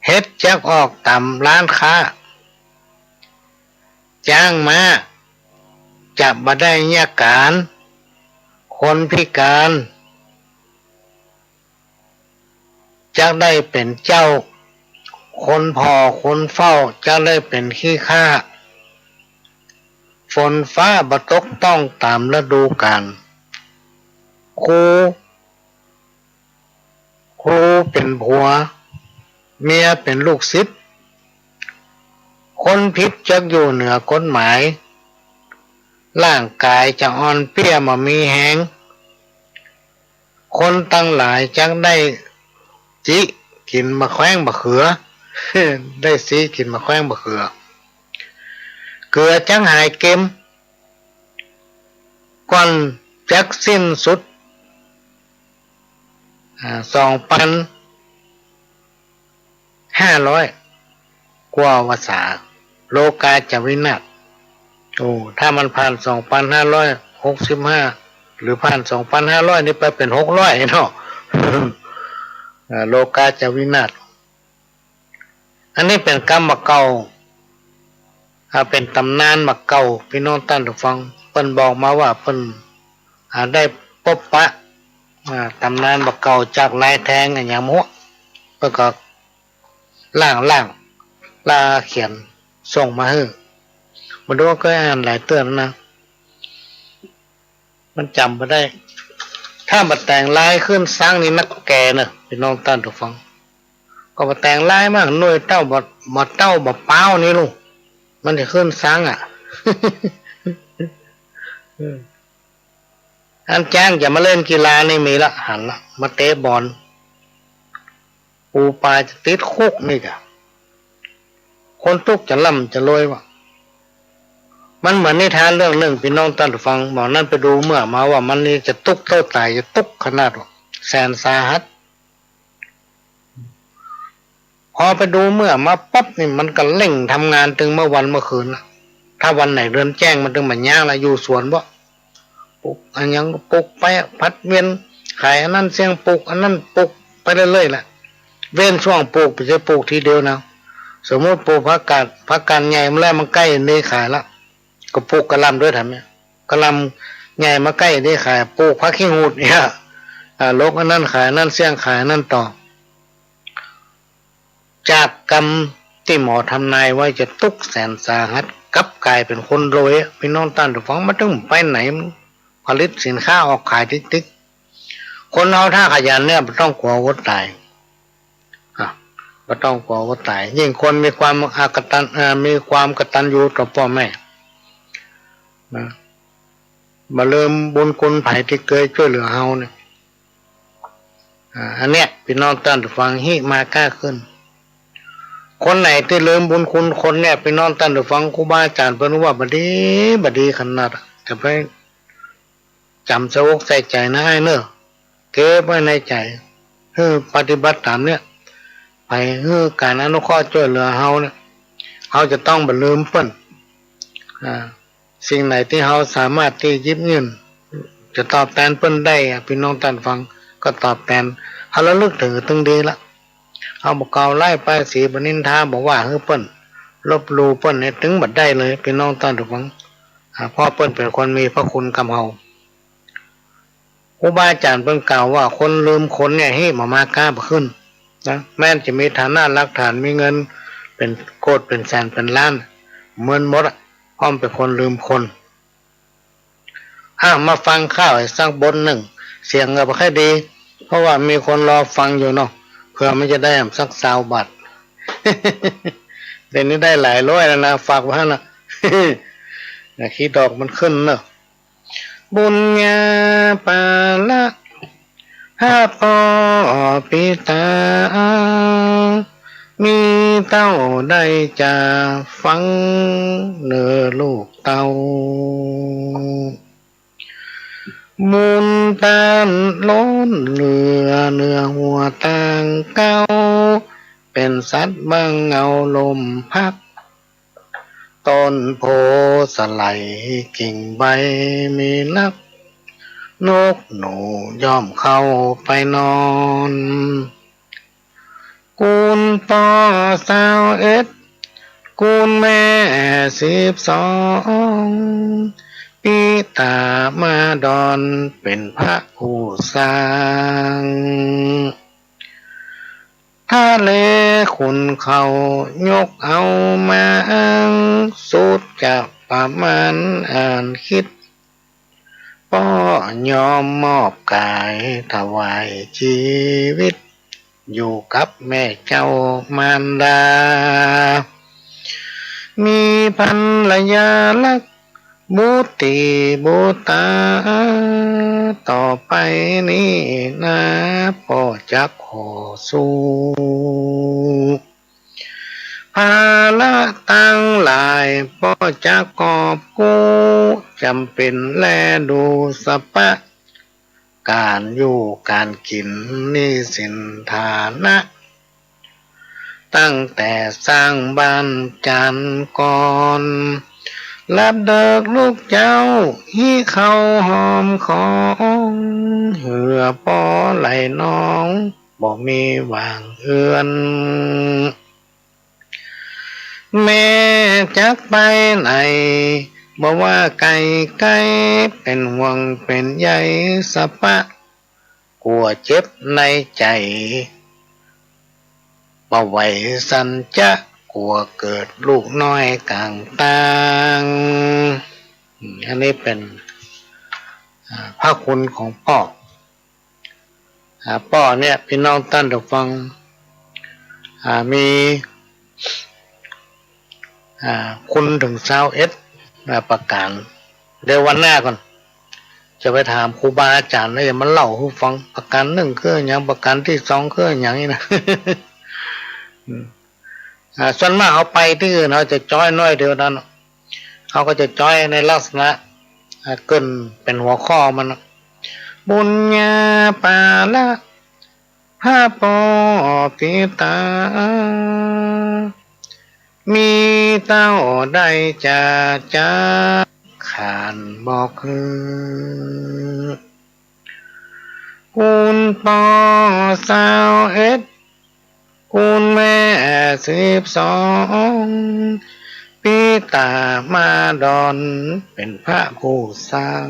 เฮ็ดจักออกตามร้านค้าจ้างมาจะบ่ได้แยกการคนพิการจักได้เป็นเจ้าคนพ่อคนเฝ้าจักได้เป็นขี้ข้าฝนฟ้าบ่ตกต้องตามฤดูกาลครูเป็นผัวเมียเป็นลูกศิษย์คนผิดจักอยู่เหนือกฎหมายร่างกายจะอ่อนเปี้ยบ่มีแหงคนตั้งหลายจักได้จิกินมะแขวงมะเขือ ได้สิกินมะแขวงมะเขือเกลือจังหายเก็มก่อนจักสิ้นสุด2,500 กว่าวาษาโลกาจะวินาศถ้ามันผ่าน 2,565 หรือผ่าน 2,500 นี่ไปเป็น600เนาะ โลกาจะวินาศอันนี้เป็นกรรมมาเก่าเป็นตำนานมาเก่าพี่น้องท่านผู้ฟังเพิ่นบอกมาว่าเพิ่นได้พบปะตำนานมาเก่าจากลายแทงอย่างมั่วเพิ่นก็ล่างลาเขียนส่งมาให้มาดูก็อ่านหลายเตือนนะมันจำไม่ได้ถ้ามาแต่งลายขึ้นสร้างนี่นักแก่นะพี่น้องท่านผู้ฟังก็มาแต่งลายมากหน่วยเต้าบ่เต้าบ่เป้านี่ลูกมันจะขึ้นสร้างอันจ้างจะมาเล่นกีฬานี่มีละหันละมาเตะบอลปูปลาจะติดคุกนี่กะคนทุกจะล่ำจะรวยวะมันเหมือนนิทานเรื่องหนึ่งพี่น้องท่านผู้ฟังบอกนั่นไปดูเมื่อมาว่ามันนี่จะตุกเท่าตายจะตุกขนาดว่าแสนสาหัสพอไปดูเมื่อมาปั๊บนี่มันก็เล่งทำงานถึงเมื่อวันเมื่อคืนนะถ้าวันไหนเรือนแจ้งมันถึงมันย่างละอยู่สวนบ่ปลูกอันยังปลูกไปพัดเวียนขายอันนั้นเสียงปลูกอันนั้นปลูกไปเรื่อยๆแหละเว้นช่วงปลูกไปจะปลูกทีเดียวนะสมมติปลูกผักกาดใหญ่มาแล้วมันใกล้นี่ขายละก็ปลูกกระลำด้วยทำเนี่ยกระลำใหญ่มาใกล้นี่ขายปลูกผักขี้หูดเนี่ยโลกอันนั้นขายนั่นเสี่ยงขายนั่นต่อจากกรรมที่หมอทำนายไว้จะตุกแสนสาหัสกลับกลายเป็นคนรวยพี่น้องท่านผู้ฟังมันต้องไปไหนผลิตสินค้าออกขายติ๊กคนเอาถ้าขยันเนี่ยไม่ต้องกลัวว่าตายไม่ต้องกลัวว่าตายยิ่งคนมีความมีความกตัญญูต่อพ่อแม่มาเริ่มบุญคุณไผ่ที่เคยช่วยเหลือเฮาเนี่ยอันเนี้ยพี่น้องท่านผู้ฟังฮิมากล้าขึ้นคนไหนที่ลืมบุญคุณคนเนี่ยพี่น้องท่านผู้ฟังครูบาอาจารย์เพิ่นว่าบดีขนาดจะไปจำสวกใส่ใจนะไอ้เนอะเก็บไว้ในใจปฏิบัติตามเนี่ยไปการอนุเคราะห์ช่วยเหลือเฮาเนี่ยเฮาจะต้องบ่ลืมเพิ่น สิ่งไหนที่เราสามารถที่ยิบเงินจะตอบแทนเพิ่นได้พี่น้องท่านฟังก็ตอบแทนเขาระลึกถึงตึงดีละเอาบอกเก่าไล่ไปสีบนินทาบอกว่าเฮ้เปิ้นลบลูเปิ้นเนี่ยถึงบัดได้เลยพี่น้องท่านฟังเพราะเปิ้นเป็นคนมีพระคุณกับเฮาครูบาอาจารย์เพิ่นกล่าวว่าคนลืมคนเนี่ยให้มากล้าขึ้นนะแม้นจะมีฐานะหลักฐานมีเงินเป็นโกดเป็นแสนเป็นล้านเหมือนหมดพร้อมเป็นคนลืมคนมาฟังข้าวสักบทหนึ่งเสียงก็บ่ค่อยดีเพราะว่ามีคนรอฟังอยู่เนาะเพื่อมันจะได้สัก20 บาท เดี๋ยวนี้ได้หลายร้อยแล้วนะฝากไว้นะ ขี้ดอกมันขึ้นเนาะบุญญาปาละหาพ่อปิตามีเต้าได้จะฟังเนื้อลูกเต้ามุนตานล้นเนื้อหัวต่างเก้าเป็นสัตว์บังเงาลมพักต้นโพสไลกิ่งใบมีลักนกหนูย่อมเข้าไปนอนกูลต่อ21กูลแม่12ปีตามาดอนเป็นพระผู้สร้างถ้าเลคุณเขายกเอามาอ้างสุดจะประมาณอ่านคิดป้อยอมมอบกายถวายชีวิตอยู่กับแม่เจ้ามารดามีภรรยาลักบุตรีบุตาต่อไปนี้นะพ่อจักขอสู้ภาระตั้งหลายพ่อจักกอบกู้จำเป็นแลดูสปะการอยู่การกินนี่สินฐานะตั้งแต่สร้างบ้านจันก่อนรับเดิกลูกเจ้าฮีเขาหอมของเหือปอไหลน้องบ่มีวางเอือนแม่จักไปไหนบ่ว่าไก่เป็นห่วงเป็นใยสะปะกลัวเจ็บในใจบ่ไหวสันจะกลัวเกิดลูกน้อยกลางตางอันนี้เป็นพระคุณของพ่อพ่อเนี่ยพี่น้องท่านผู้ฟังมีคุณถึง21ประการเดี๋ยววันหน้าก่อนจะไปถามครูบาอาจารย์แล้วจะมาเล่าให้ฟังประการ1คืออย่างประการที่2คืออย่างนี้นะ ส่วนมากเขาไปที่อื่นเขาจะจ้อยน้อยเดียวนั้นเขาก็จะจ้อยในลักษณะเกินเป็นหัวข้อมันบุญญาปาละพระปอปิตามีเต้าได้จะขานบอกคือกุลปอ21คุณแม่12ปีตามาดอนเป็นพระผู้สร้าง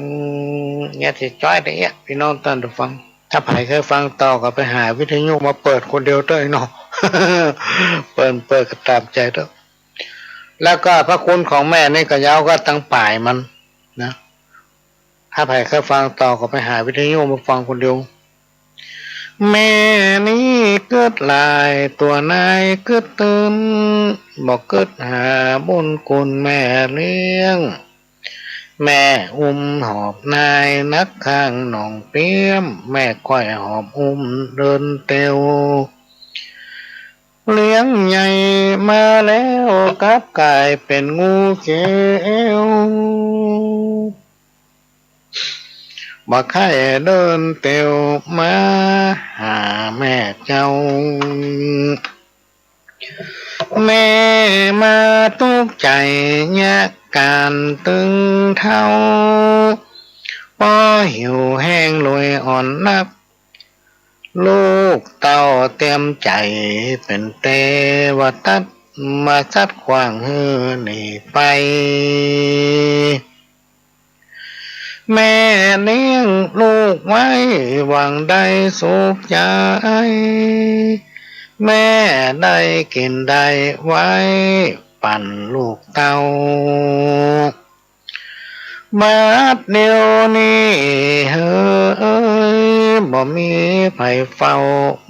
เนี่ยที่จ้อยได้เนี่ยพี่น้องท่านผู้ฟังถ้าใครเคยฟังต่อก็ไปหาวิทยุมาเปิดคนเดียวเต้ยเนาะ เปิดก็ตามใจเต้อแล้วก็พระคุณของแม่นี่ก็ยาวก็ตั้งป่ายมันนะถ้าใครเคยฟังต่อก็ไปหาวิทยุมาฟังคนเดียวแม่นี้เกิดลายตัวนายเกิดตื่นบอกเกิดหาบุญคุณแม่เลี้ยงแม่อุ้มหอบนายนักข้างหนองเปี้ยมแม่ค่อยหอบอุ้มเดินเตียวเลี้ยงใหญ่มาแล้วกลับกลายเป็นงูเขียวบ่ใครเดินเตียวมาหาแม่เจ้า แม่มาตุกใจแยกการตึงเท่าป้อหิวแห้งลอยอ่อนนักลูกเต้าเต็มใจเป็นเตวตัดมาซัดขวางฮือหนีไปแม่เลี้ยงลูกไว้หวังได้สุขใจแม่ได้กินได้ไว้ปั่นลูกเต้ามาเดียวนี้เฮ้ยบ่มีไผเฝ้า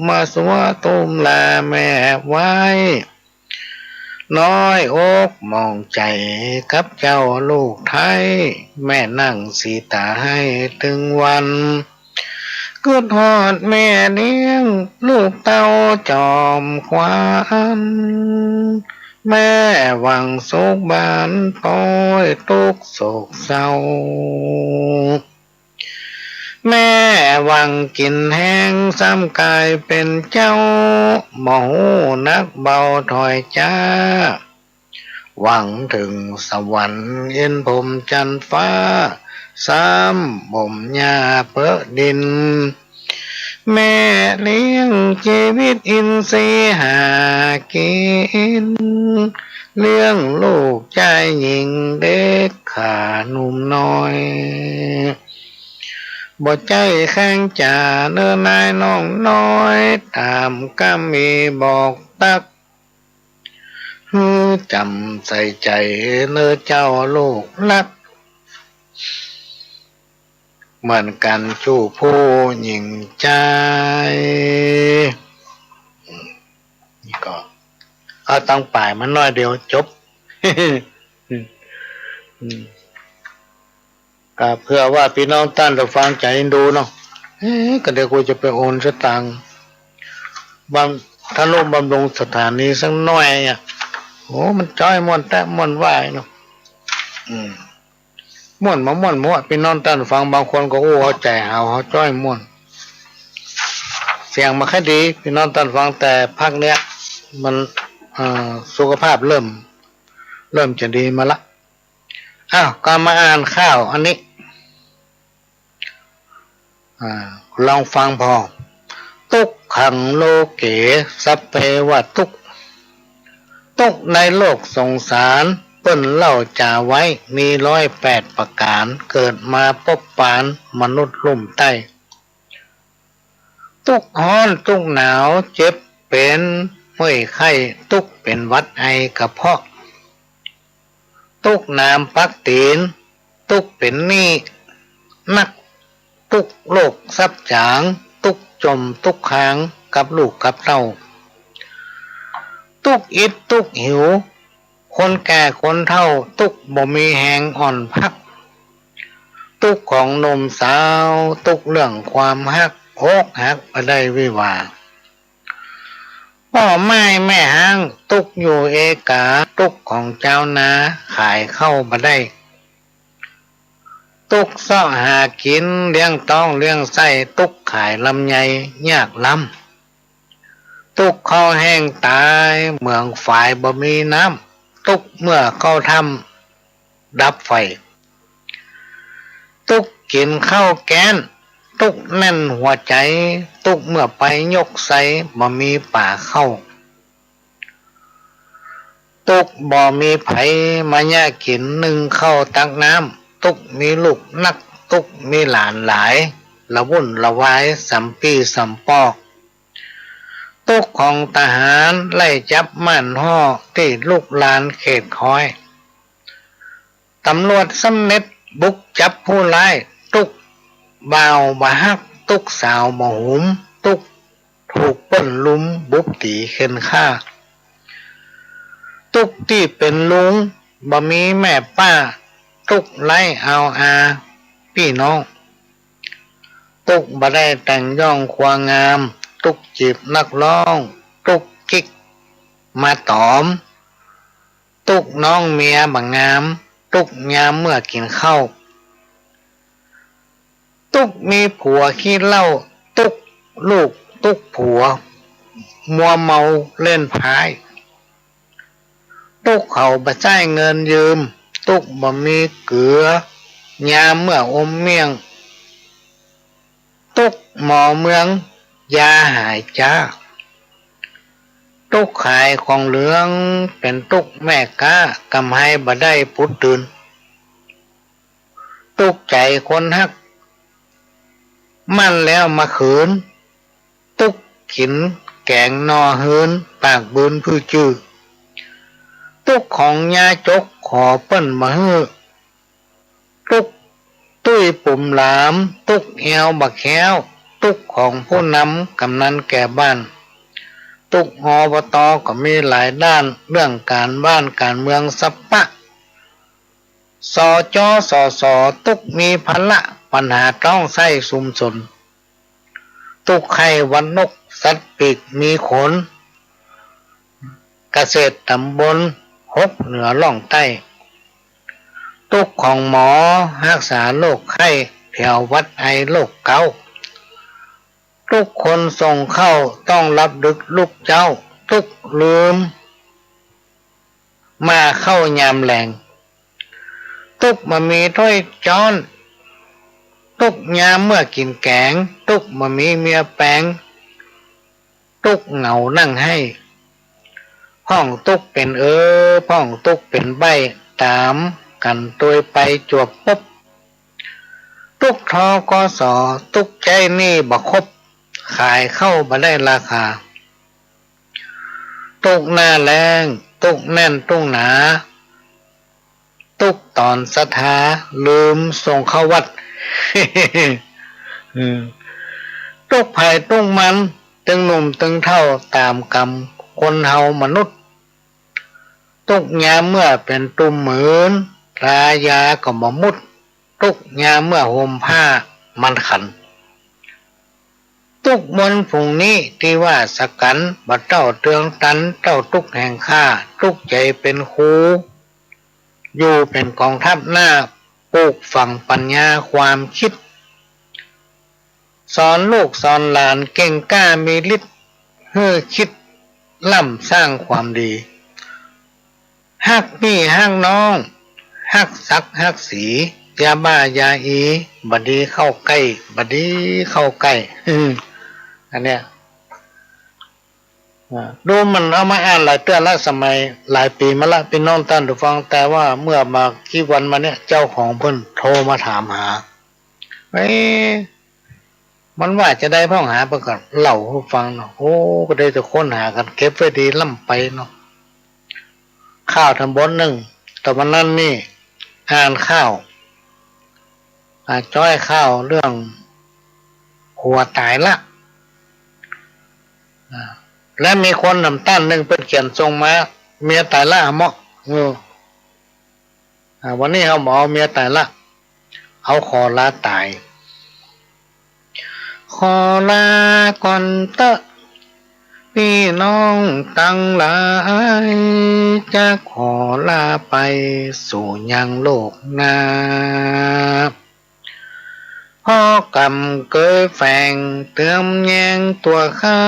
มาสวตุ้มลาแม่ไว้น้อยอกมองใจกับเจ้าลูกไทยแม่นั่งสีตาให้ถึงวันก็ทอดแม่เลี้ยงลูกเต้าจอมควันแม่หวังสุขบานปอยทุกโศกเศร้าแม่หวังกินแห้งซ้ำกายเป็นเจ้าหมูนักเบาถอยจ้าหวังถึงสวรรค์เย็นผมจันฟ้าซ้ำบ่มหญ้าเปิดดินแม่เลี้ยงชีวิตอินทรีย์หากินเลี้ยงลูกใจหญิงเด็กขาหนุ่มน้อยบ่ใจแข้งจ่าเนื้อนายน้องน้อยตามกำมีบอกตักจำใส่ใจเนื้อเจ้าลูกรักเหมือนกันชู้ผู้หญิงใจนี่ก็เอาตั้งป่ายมันน้อยเดียวจบ ก็เพื่อว่าพี่น้องท่านจะฟังใจดูเนาะก็เดี๋ยวกูจะไปโอนสตางค์ถ้าร่วมบำรุงสถานีสักหน่อยอ่ะโอ้มันจ้อยม่วนแต่ม่วนไหวเนาะม่วนมาม่วนมั่วพี่น้องท่านฟังบางคนก็โอ้เขาใจเขาจ้อยม่วนเสียงมาแค่ดีพี่น้องท่านฟังแต่ภาคเนี้ยมันสุขภาพเริ่มจะดีมาละอ้าวก็มาอ่านข้าวอันนี้ลองฟังพอทุกขังโลเกสัพเพวะทุกในโลกสงสารเปิ้นเล่าจ่าไว้มี108ประการเกิดมาพบปานมนุษย์ลุ่มใต้ทุกฮ้อนทุกหนาวเจ็บเป็นห้วยไข้ทุกเป็นหวัดไอกระเพาะทุกน้ำปักตีนทุกเป็นหนี้นักทุกโลกซับจางทุกจมทุกค้างกับลูกกับเต้าทุกอิดทุกหิวคนแก่คนเฒ่าทุกบ่มีแหงอ่อนพักทุกของหนุ่มสาวทุกเรื่องความฮักอกหักบ่ได้วิวาพ่อไม้แม่ห้างทุกอยู่เอกาทุกของเจ้านาขายเข้าบ่ได้ตุกซ่อหากินเลี้ยงต้องเลี้ยงไส้ตุกขายลำไยยากลำตุกเข้าแห้งตายเมืองฝ่ายบ่มีน้ำตุกเมื่อเข้าทำดับไฟตุกกินข้าวแกนตุกแน่นหัวใจตุกเมื่อไปยกใส่บ่มีป่าเข้าตุกบ่มีไผมาแย่กินนึ่งเข้าตักน้ำตุกมีลูกนักตุกมีหลานหลายละวุ่นละวายสัมปีสัมปอกตุกของทหารไล่จับม่านห่อที่ลูกหลานเขตคอยตำรวจสำเน็จบุกจับผู้ร้ายตุกบ่าวบ่ฮักตุกสาวบ่หุมตุกถูกป้นลุมบุบตีเข็นฆ่าตุกที่เป็นลุงบ่มีแม่ป้าตุกไล่เอาอาพี่น้องตุกบ่ได้แต่งย่องควางามตุกจีบนักร้องตุกกิ๊กมาตอมตุกน้องเมียบ่งามตุกยามเมื่อกินข้าวตุกมีผัวขี้เหล้าตุกลูกตุกผัวมัวเมาเล่นพาย ตุกเขาบ่ใช้เงินยืมตุกบ่มีเกลือยามเมื่ออมเมี่ยงตุกหมอเมืองยาหายจ้าตุกขายของเหลืองเป็นตุกแม่ก้ากำให้บ่ได้พุดตื่นตุกใจคนฮักมันแล้วมาขืนตุกกินแกงนอเฮืนปากบืนพื้จื้อตุกของยาจกขอเปิ้นมาฮื้อตุกตุ้ยปุ่มหลามตุกแอวบักแควตุกของผู้นำกำนันแก่บ้านตุกอบต.ก็มีหลายด้านเรื่องการบ้านการเมืองสัปปะสจ.สส.ตุกมีภาระปัญหาต้องใช้สุมสนตุกไข่วันนกสัตว์ปีกมีขนเกษตรตำบลหกเหนือล่องใต้ตุกของหมอรักษาโรคไข้แถววัดไอโรคเกาทุกคนส่งเข้าต้องรับดึกลูกเจ้าทุกลืมมาเข้ายามแหลงตุกมามีถ้วยจ้อนตุกยามเมื่อกินแกงตุกมามีเมียแปงตุกเหงานั่งให้ห้องตุกเป็นห้องตุกเป็นใบตามกันตัวไปจวบปุ๊บตุกทกสตุกใจนี่บ่ครบขายเข้าบ่ได้ราคาตุกหน้าแรงตุกแน่นตุกหนาตุกตอนศรัทธาลืมส่งเข้าวัด ตุกไผ่ตุกมันตึงหนุ่มตึงเท่าตามกรรมคนเฮามนุษย์ตุกยามเมื่อเป็นตุ่มเหมือนรายาก็บ่มุดตุกยามเมื่อห่มผ้ามันขันตุกมนผุ่งนี้ที่ว่าสกันบัดเจ้าเตืองตันเจ้าตุกแห่งข้าตุกใจเป็นครูอยู่เป็นกองทัพหน้าปลูกฝังปัญญาความคิดสอนลูกสอนหลานเก่งกล้ามีฤทธิ์เพื่อคิดล่ำสร้างความดีฮักพี่ฮักน้องฮักศักฮักสียาบ้ายาอีบัดดีเข้าใกล้บัดดีเข้าใกล้อันเนี้ยดูมันเอามาอ่านหลายเตือนละสมัยหลายปีมาละพี่น้องท่านผู้ฟังแต่ว่าเมื่อมากี่วันมาเนี่ยเจ้าของเพิ่นโทรมาถามหามันว่าจะได้พ้องหาประกาศเล่าให้ฟังเนาะโอ้ก็ได้จะค้นหากันเก็บไว้ดีล่ำไปเนาะข้าวทำบนหนึ่งแต่วันนั้นนี่อ่านข้าวจ้อยข้าวเรื่องหัวตายละและมีคนนำต้านหนึ่งเป็นเขียนทรงมาเมียตายละเหมาะวันนี้เขาบอกเมียตายละเอาขอลาตายขอลาก่อนเตอะพี่น้องตั้งหลายจะขอลาไปสู่ยังโลกหน้าพ่อกำเกยแฝงเติมแยงตัวข้า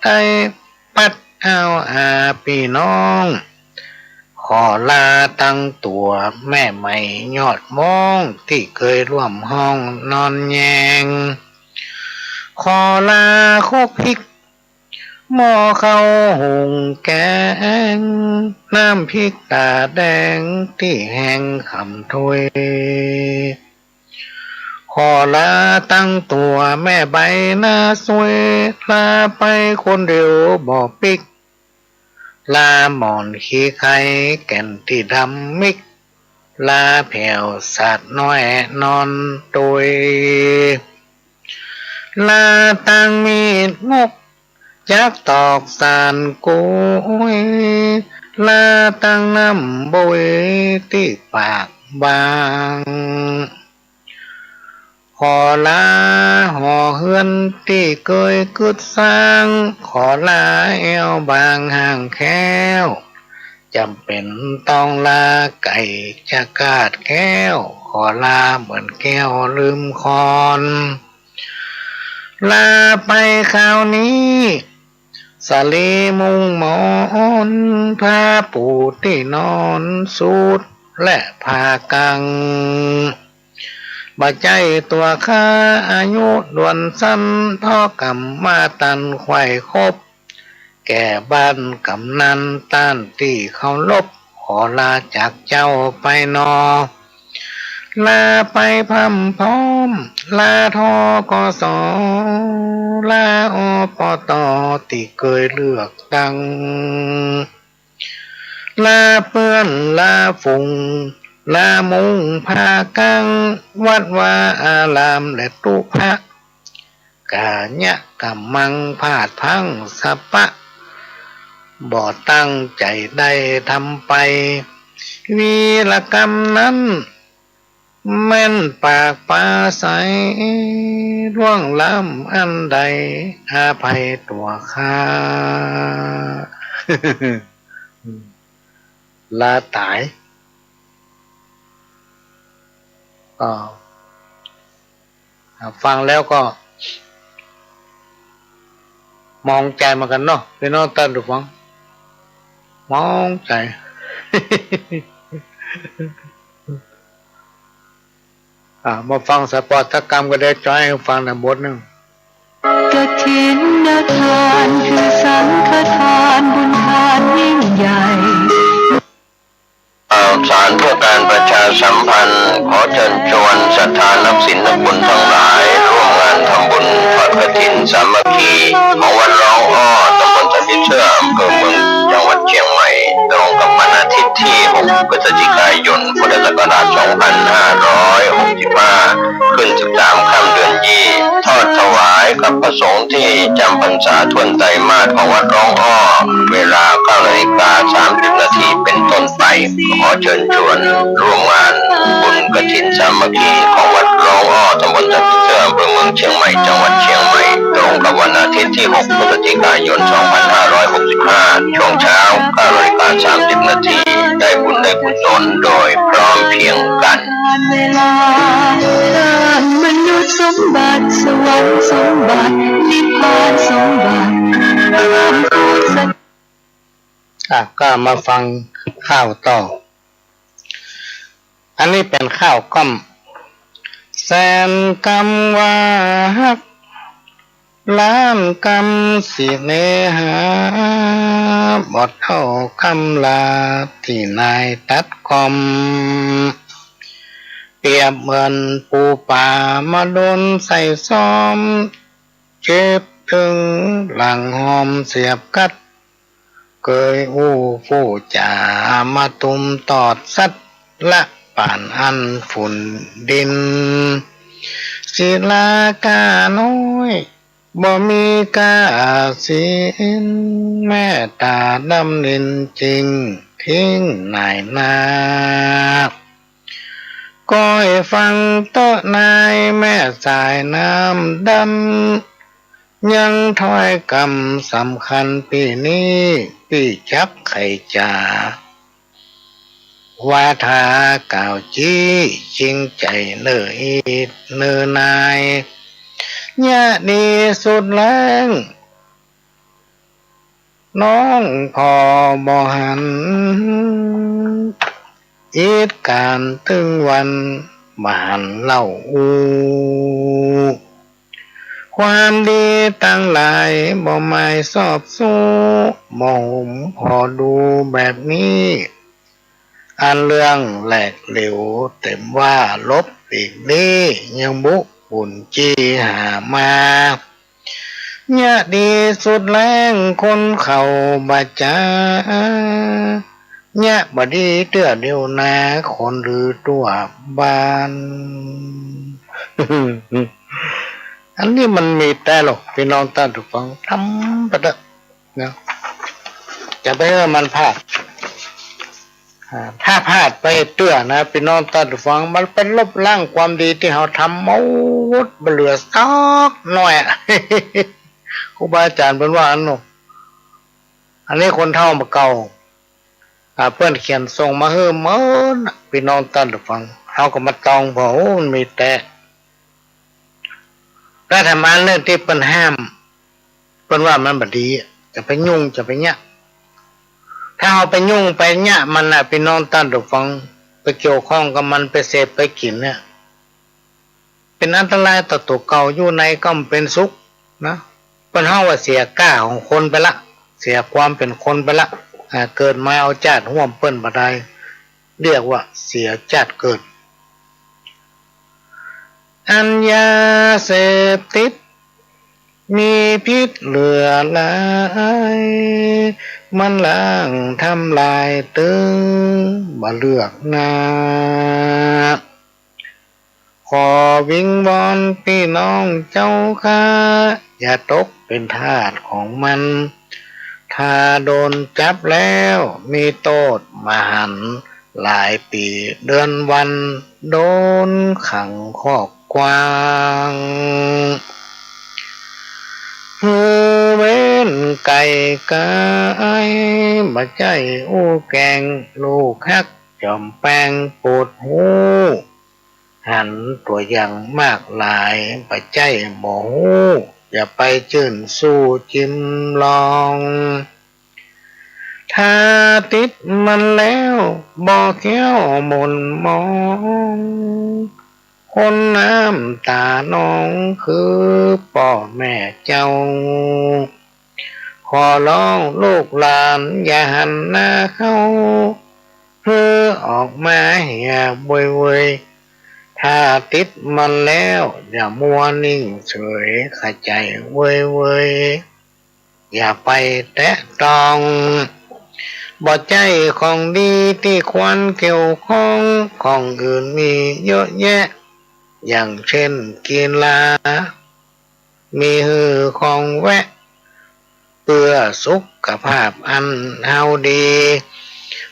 ได้ปัดเอาพี่น้องขอลาตั้งตัวแม่ใหม่ยอดมองที่เคยร่วมห้องนอนแยงขอลาโคกพริกหม้อข้าวหุงแกงน้ำพริกตาแดงที่แห้งคำถ้วยขอลาตั้งตัวแม่ใบหน้าสวยลาไปคนเดียวบ่ปิกลาหมอนขี้ไข่แก่นที่ดำมิกลาแผ่วสัตว์น้อยนอนตุยลาตั้งมีดงกจักตอกสานกุยลาตั้งน้ำบุยที่ปากบางขอลาห่อเฮือนที่เคยกึดสร้างขอลาเอวบางห่างแค้วจำเป็นต้องลาไก่จะกาดแก้วขอลาเหมือนแก้วลืมคอนลาไปคราวนี้ สาลีมุงหมอนผ้าปูที่นอนสูดและผ้ากังบ่ใจตัวข้าอายุด่วนสั้นพ่อกำมาตันไข่ครบแก่บ้านกำนันต้านตีเขาลบขอลาจากเจ้าไปนอลาไปพัมพร้อมลาทอกสลาอปตติเคยเลือกตั้งลาเพื่อนลาฝุ่งลามุงพากังวัดวาอารามและตุพระกาญะกำมังพาดพังสัปปะบ่ตั้งใจได้ทำไปวีรกรรมนั้นแม่นปากปลาใสร่วงล้ำอันใดอาภัยตัวข้า ลาตายฟังแล้วก็มองใจมากันเนาะพี่น้องท่านผู้ฟังมองใจ มาฟังสปอร์ตกรรมก็ได้จอยให้ฟังในบทหนึ่ง กฐินทานคือสังฆทานบุญทานยิ่งใหญ่ข่าวสารเพื่อการประชาสัมพันธ์ขอเชิญชวนศรัทธานักศีลนักบุญทั้งหลายร่วมงานทำบุญทอดกฐินสามัคคีของวัดร้องอ้อตำบลสันติเชื่ออำเภอเมืองจังหวัดเชียงใหม่ตรงกับวันอาทิตย์ที่6 พฤศจิกายน พุทธศักราช 2565 ขึ้น 13 ค่ำเดือนยี่ทอดถวายกับพระสงฆ์ที่จำพรรษาทวนไตรมาสของวัดร้องอ้อเวลา 9:30 นาทีเป็นต้นไปขอเชิญชวนร่วมงานบุญกฐินสามัคคีของวัดร้องอ้อตำบลสันติเชื่ออำเภอเมืองเชียงใหม่จังหวัดเชียงใหม่ตรงกับวันอาทิตย์ที่ 6 พฤศจิกายน 2565 ช่วงเช้า 9:30 นาทีได้บุญได้กุศลโดยพร้อมเพรียงกันเวลาสร้างมนุษย์สมบัติสวรรค์สมบัตินิพพานสมบัติเพิ่มพูนสันก็มาฟังข้าวต่ออันนี้เป็นข้าวก้อมแสนกำว่าฮักล้านกำสิเนหาบทเท่าคำลาที่นายตัดคอมเปรียบเหมือนปูป่ามาโดนใส่ซ้อมเจ็บถึงหลังหอมเสียบกัดเกยอู้ฟู่จ่ามาตุมตอดสัดละป่านอันฝุ่นดินศิลากาน้อยบ่มีกาสินแม่ตาดำนินจริงทิ้งนายนาก้อยฟังโต๊ะนายแม่สายน้ำดำยังถ้อยกำสำคัญปีนี้ปีจับไข่จ่าวาทากล่าวจี้จริงใจเนื้อนายยะดีสุดแรงน้องพอบ่หันอีดการถึงวันบานเล่าความดีตั้งหลายบ่ไม่สอบสู้บ่หุมพอดูแบบนี้อันเรื่องแหลกเหลวเต็มว่าลบอีกนี้ยังบุบุญจีหามาเนี่ยดีสุดแรงคนเขาบาจาเนี่ยบดีเตื้อเดียวนาคนหรือตัวบ้าน อันนี้มันมีแต่หรอกพี่น้องท่านทุกฟังทำไปเถอะนะจะไปให้มันพลาดถ้าพลาดไปเตื้อนะพี่น้องท่านทุกฟังมันเป็นลบล้างความดีที่เราทำหมดเหลือสักหน่อย ครูบาอาจารย์เป็นว่าอันนี้คนเท่ามาเก่าเพื่อนเขียนส่งมาเฮ้เมินพี่น้องท่านทุกฟังเขาก็มาตองบอกโอ้มันมีแต่รัฐบาลเรื่องที่เป็นห้ามเป็นว่ามันบดี จะไปยุ่งจะไปเนี่ยถ้าเอาไปยุ่งไปเนี่ยมันน่ะพี่น้องท่านผู้ฟังไปเกี่ยวข้องกับมันไปเสพไปกินเนี่ยเป็นอันตรายต่อตัวเก่าอยู่ในก็เป็นสุขนะเป็นห้าว่าเสียกล้าของคนไปละเสียความเป็นคนไปละเกิดมาเอาจาดห่วมเปิ้นบ่ได้เรียกว่าเสียจาดเกิดอัญญาเสพติดมีพิษเหลือหลายมันล้างทำลายตึงบ่เลือกหน้าขอวิงวอนพี่น้องเจ้าค่ะอย่าตกเป็นทาสของมันถ้าโดนจับแล้วมีโทษมหันต์หลายปีเดือนวันโดนขังคอกกวางเว้นไก่กายมาใจอู้แกงลูกฮักจอมแปงปวดหูหันตัวอย่างมากหลายปัจจัยหมูอย่าไปจื่นสู้จิ้มลองถ้าติดมันแล้วบอกแก้วมนมองคนน้ำตาน้องคือพ่อแม่เจ้าขอร้องลูกหลานอย่าหันหน้าเข้าเพื่อออกมาเหี่ยบวยถ้าติดมันแล้วอย่ามัวนิ่งเฉยขใจเว้ยอย่าไปแตะต้องบ่ใจของดีที่ควรเกี่ยวข้องของอื่นมีเยอะแยะอย่างเช่นกีฬามีหือของแวะเพื่อสุขภาพอันเฮาดี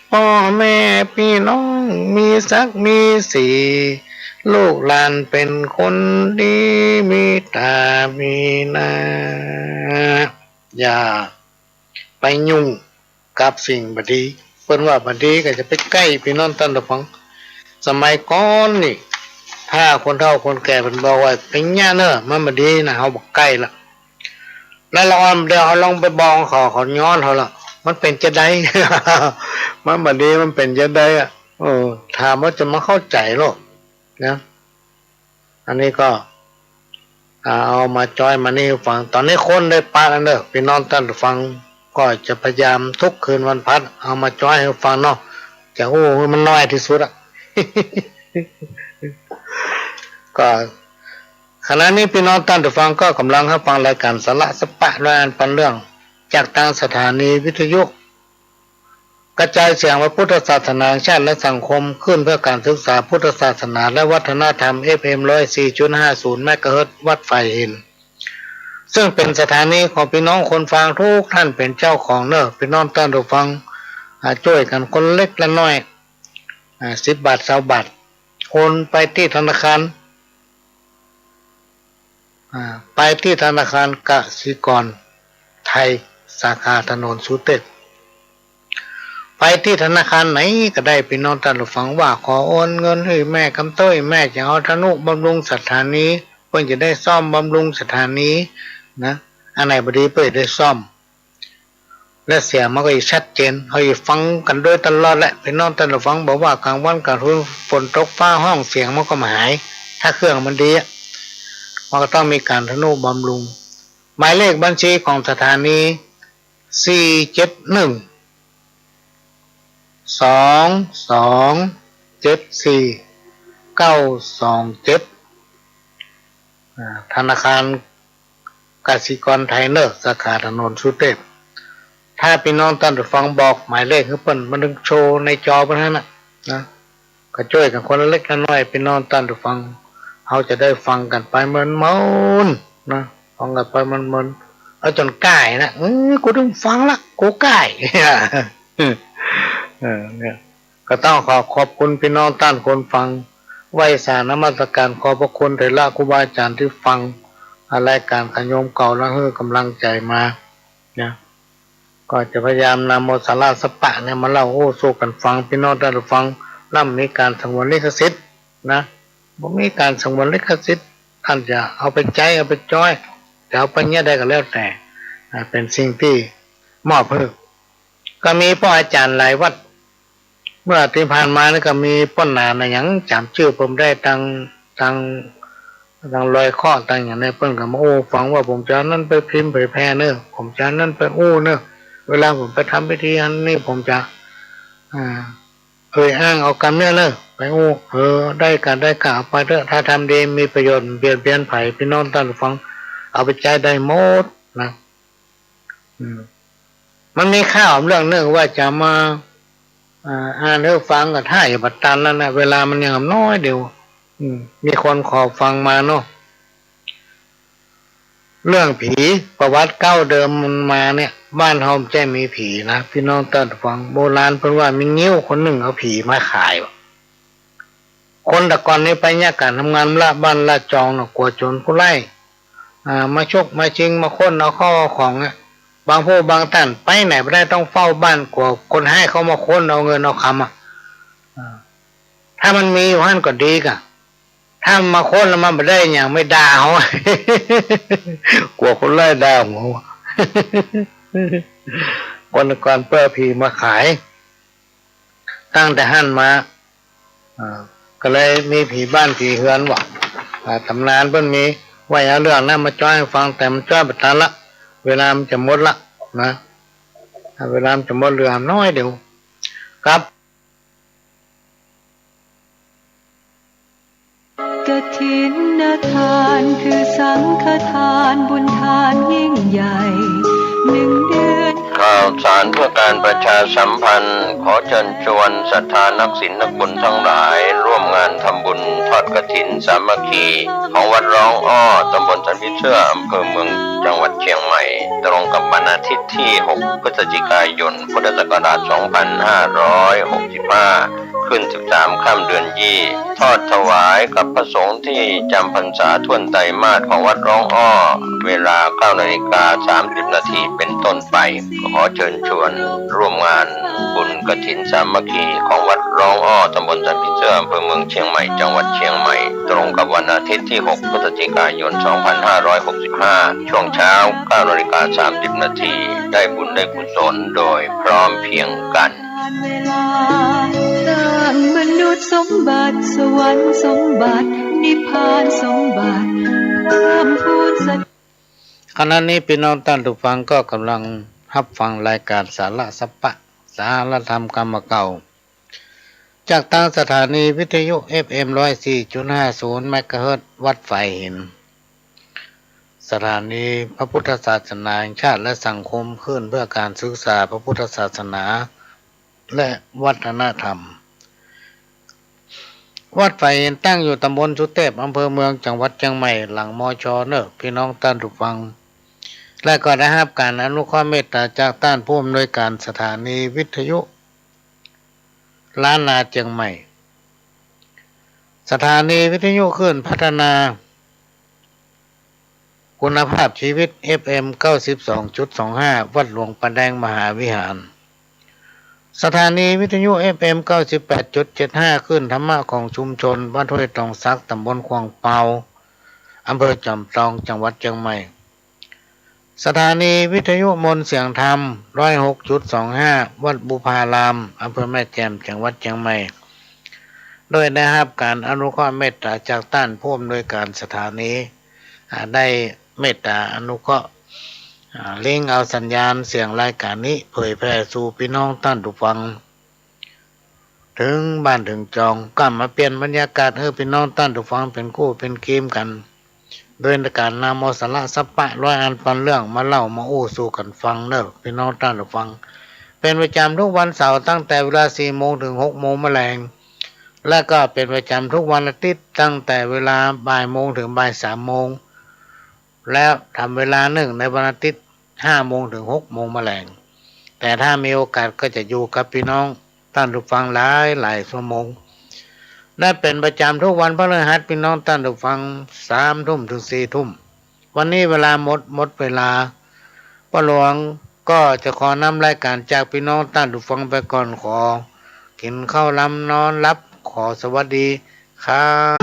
พ่อแม่พี่น้องมีศักดิ์มีสีลูกหลานเป็นคนดีมีตามีนาอย่าไปยุ่งกับสิ่งบดีเพิ่นว่าบดีก็จะไปใกล้พี่น้องท่านผู้ฟังสมัยก่อนนี่ถ้าคนเฒ่าคนแก่เพิ่นบอกว่าเป็นหยังเด้อมันบ่ดีนะเฮาบ่ใกล้ละแล้วเราเดี๋ยวเอาลองไปบองเขาย้อนเขาละมันเป็นจะได้ มันบ่ดีมันเป็นจะได้อ่ะถามว่าจะมาเข้าใจหรอกนะอันนี้ก็เอามาจอยมานี่ฟังตอนนี้คนได้ปากันเด้อพี่น้องท่านฟังก็จะพยายามทุกคืนวันพัดเอามาจอยให้ฟังเนาะจะมันน้อยที่สุดอ่ะ ก็ขณะนี้พี่น้องท่านฟังก็กำลังรับฟังรายการสาระสปะรายงานปันเรื่องจากทางสถานีวิทยุกระจายเสียงพระพุทธศาสนาชาติและสังคมขึ้นเพื่อการศึกษาพุทธศาสนาและวัฒนธรรม FM 104.50 เมกะเฮิรตซ์วัดไฟหินซึ่งเป็นสถานีของพี่น้องคนฟังทุกท่านเป็นเจ้าของเนอะพี่น้องท่านผู้ฟังช่วยกันคนเล็กและน้อย10 บาท20 บาทโอนไปที่ธนาคารไปที่ธนาคารกสิกรไทยสาขาถนนสุเทพไปที่ธนาคารไหนก็ได้พี่น้องท่านผู้ฟังว่าขอโอนเงินให้แม่คำต้อยแม่จะเอาธนุบำรุงสถานีเพื่อจะได้ซ่อมบำรุงสถานีนะอันไหนบดีเพื่อได้ซ่อมและเสียมันก็ชัดเจนให้ฟังกันโดยตลอดแหละพี่น้องท่านผู้ฟังบอกว่ากลางวันกลางคืนฝนตกฟ้าห้องเสียงมันก็หายถ้าเครื่องมันดีมันก็ต้องมีการทนุบำรุงหมายเลขบัญชีของสถานี471 2274 927ธนาคารกสิกรไทยเนอร์สาขาถนนสุเทพถ้าพี่น้องท่านฟังบอกหมายเลขให้เพิ่นมันดึงโชว์ในจอเพิ่นนั่นนะก็ช่วยกันคนละเล็กละน้อยพี่น้องท่านฟังเขาจะได้ฟังกันไปมันนะฟังกันไปมันเอาจนใกล้นะกูต้องฟังละกูใกล้ เนี่ยก็ต้องขอบคุณพี่น้องท่านคนฟังไหว้สานมัสการขอบพระคุณเถระครูบาอาจารย์ที่ฟังรายการขยมเก่าและให้กำลังใจมานะก็จะพยายามนำโมสาราสปะเนี่ยมาเล่าสู่กันฟังพี่น้องท่านฟังล่ำมีการสงวนลิขสิทธิ์นะบ่มีการสงวนลิขสิทธิ์ท่านจะเอาไปใจเอาไปจ้อยจะเอาไปเงี้ยได้ก็แล้วแต่เป็นสิ่งที่ มอบเพิ่มก็มีพ่ออาจารย์หลายวัดเมื่อที่ผ่านมานี่ก็มีป้นหนาในอย่างจำชื่อผมได้ตังรอยข้อตังอย่างในเปิ้นกับมาโอ้ฟังว่าผมจะนั่นไปพิมพ์เผยแพร่เนอะผมจะนั่นไปโอ้เนอะเวลาผมไปทำพิธีอันนี้ผมจะอ้างเอากรรมเนี่ยเนอะไปโอ้ได้การได้กล่าวไปเถอะถ้าทำดีมีประโยชน์เปลี่ยนเปลี่ยนไผ่พี่น้องท่านฟังเอาไปใช้ได้หมดนะมันมีข่าวเรื่องนึงว่าจะมาอ่านเรื่องฟังกับท่าอย่าบัดตันแล้วนะเวลามันยังน้อยเดียวมีคนขอฟังมาเนาะเรื่องผีประวัติเก้าเดิมมันมาเนี่ยบ้านเฮาแจ้มีผีนะพี่น้องท่านฟังโบราณเพิ่นว่ามีงิ้วคนหนึ่งเอาผีมาขายคนแต่ก่อนนี้ไปเนี่ยการทำงานละบ้านละจองกลัวโจรผู้ไล่มาชกมาชิงมาค้นเอาข้าวของเนี่ยบางผู้บางท่านไปไหนไม่ได้ต้องเฝ้าบ้านกลัวคนให้เขามาค้นเอาเงินเอาคำถ้ามันมีอยู่หั่นก็ดีกะถ้ามาค้นแล้วมันไม่ได้อย่างไม่ด่าเขากลัวคนไล่ด่าหัวคนก่อนเปิดผีมาขายตั้งแต่หั่นมาก็เลยมีผีบ้านผีเฮือนว่ะตำนานเพิ่นมีไว้เอาเรื่องนั้นมาจ้อยให้ฟังแต่มันจ้อยบัดทันละเวลามันจะหมดละนะเวลามันจะหมดเรือน้อยเดียวครับกฐินทานคือสังฆทานบุญทานยิ่งใหญ่1 เดือนข่าวสารเพื่อการประชาสัมพันธ์ขอเชิญชวนศรัทธานักศิลนักบุญทั้งหลายร่วมงานทำบุญทอดกฐินสามัคคีของวัดร้องอ้อตำบลสันพิเชื่ออำเภอเมืองจังหวัดเชียงใหม่ตรงกับวันอาทิตย์ที่6พฤศจิกายนพุทธศักราช2565ขึ้น13ค่ำเดือนยี่ทอดถวายกับพระสงฆ์ที่จำพรรษาทวนไตรมาสของวัดร้องอ้อเวลา 9:30 นาทีเป็นต้นไปขอเชิญชวนร่วมงานบุญกฐินสามัคคีของวัดร้องอ้อตำบลสันพิเชื่ออำเภอเมืองเชียงใหม่จังหวัดเชียงใหม่ตรงกับวันอาทิตย์ที่6พฤศจิกายน2565ช่วงเช้า 9:30 นาทีได้บุญได้กุศลโดยพร้อมเพรียงกันเวลาสร้างมนุษย์สมบัติสวรรค์สมบัตินิพพานสมบัติเพิ่มพูนขณะนี้พี่น้องท่านผู้ฟังก็กำลังรับฟังรายการสาระสัพพะสารธรรมกรรมเก่าจากทางสถานีวิทยุ FM 104.50 เมกะเฮิรตซ์วัดไฟหินสถานีพระพุทธศาสนาแห่งชาติและสังคมขึ้นเพื่อการศึกษาพระพุทธศาสนาและวัฒนธรรมวัดไฟหินตั้งอยู่ตำบลสุเทพอำเภอเมืองจังหวัดเชียงใหม่หลังมช.เนอะพี่น้องท่านผู้ฟังและก็ได้รับการอนุเคราะห์เมตตาจากท่านผู้อำนวยการสถานีวิทยุล้านนาเชียงใหม่สถานีวิทยุขึ้นพัฒนาคุณภาพชีวิต FM 92.25 วัดหลวงประแดงมหาวิหารสถานีวิทยุ FM 98.75 ขึ้นธรรมะของชุมชนบ้านห้วยตองซักตำบลควางเปาอำเภอจอมทองจังหวัดเชียงใหม่สถานีวิทยุมนต์เสียงธรรม 106.25 วัดบุพารามอำเภอแม่แจ่มจังหวัดเชียงใหม่โดยได้รับการอนุเคราะห์เมตตาจากท่านผู้อำนวยการสถานีได้เมตตาอนุเคราะห์ลิงก์เอาสัญญาณเสียงรายการนี้เผยแพร่สู่พี่น้องท่านผู้ฟังถึงบ้านถึงจองก็มาเปลี่ยนบรรยากาศให้พี่น้องท่านผู้ฟังเป็นคู่เป็นเกมกันโดยการนำเอาสาระสัพพะร้อยอันพันเรื่องมาเล่ามาอู้สู่กันฟังเนอะพี่น้องท่านผู้ฟังเป็นประจำทุกวันเสาร์ตั้งแต่เวลา 4 โมงถึง 6 โมงแมลงและก็เป็นประจำทุกวันอาทิตย์ตั้งแต่เวลาบ่ายโมงถึงบ่าย 3 โมงแล้วทำเวลาหนึ่งในวันอาทิตย์ 5 โมงถึง 6 โมงแมลงแต่ถ้ามีโอกาสก็จะอยู่กับพี่น้องท่านผู้ฟังหลายชั่วโมงและเป็นประจำทุกวันพฤหัสพี่น้องท่านผู้ฟัง 3 ทุ่มถึง 4 ทุ่มวันนี้เวลาหมดเวลาป้าหลวงก็จะขอนำรายการจากพี่น้องท่านผู้ฟังไปก่อนขอกินข้าวล้ำนอนรับขอสวัสดีครับ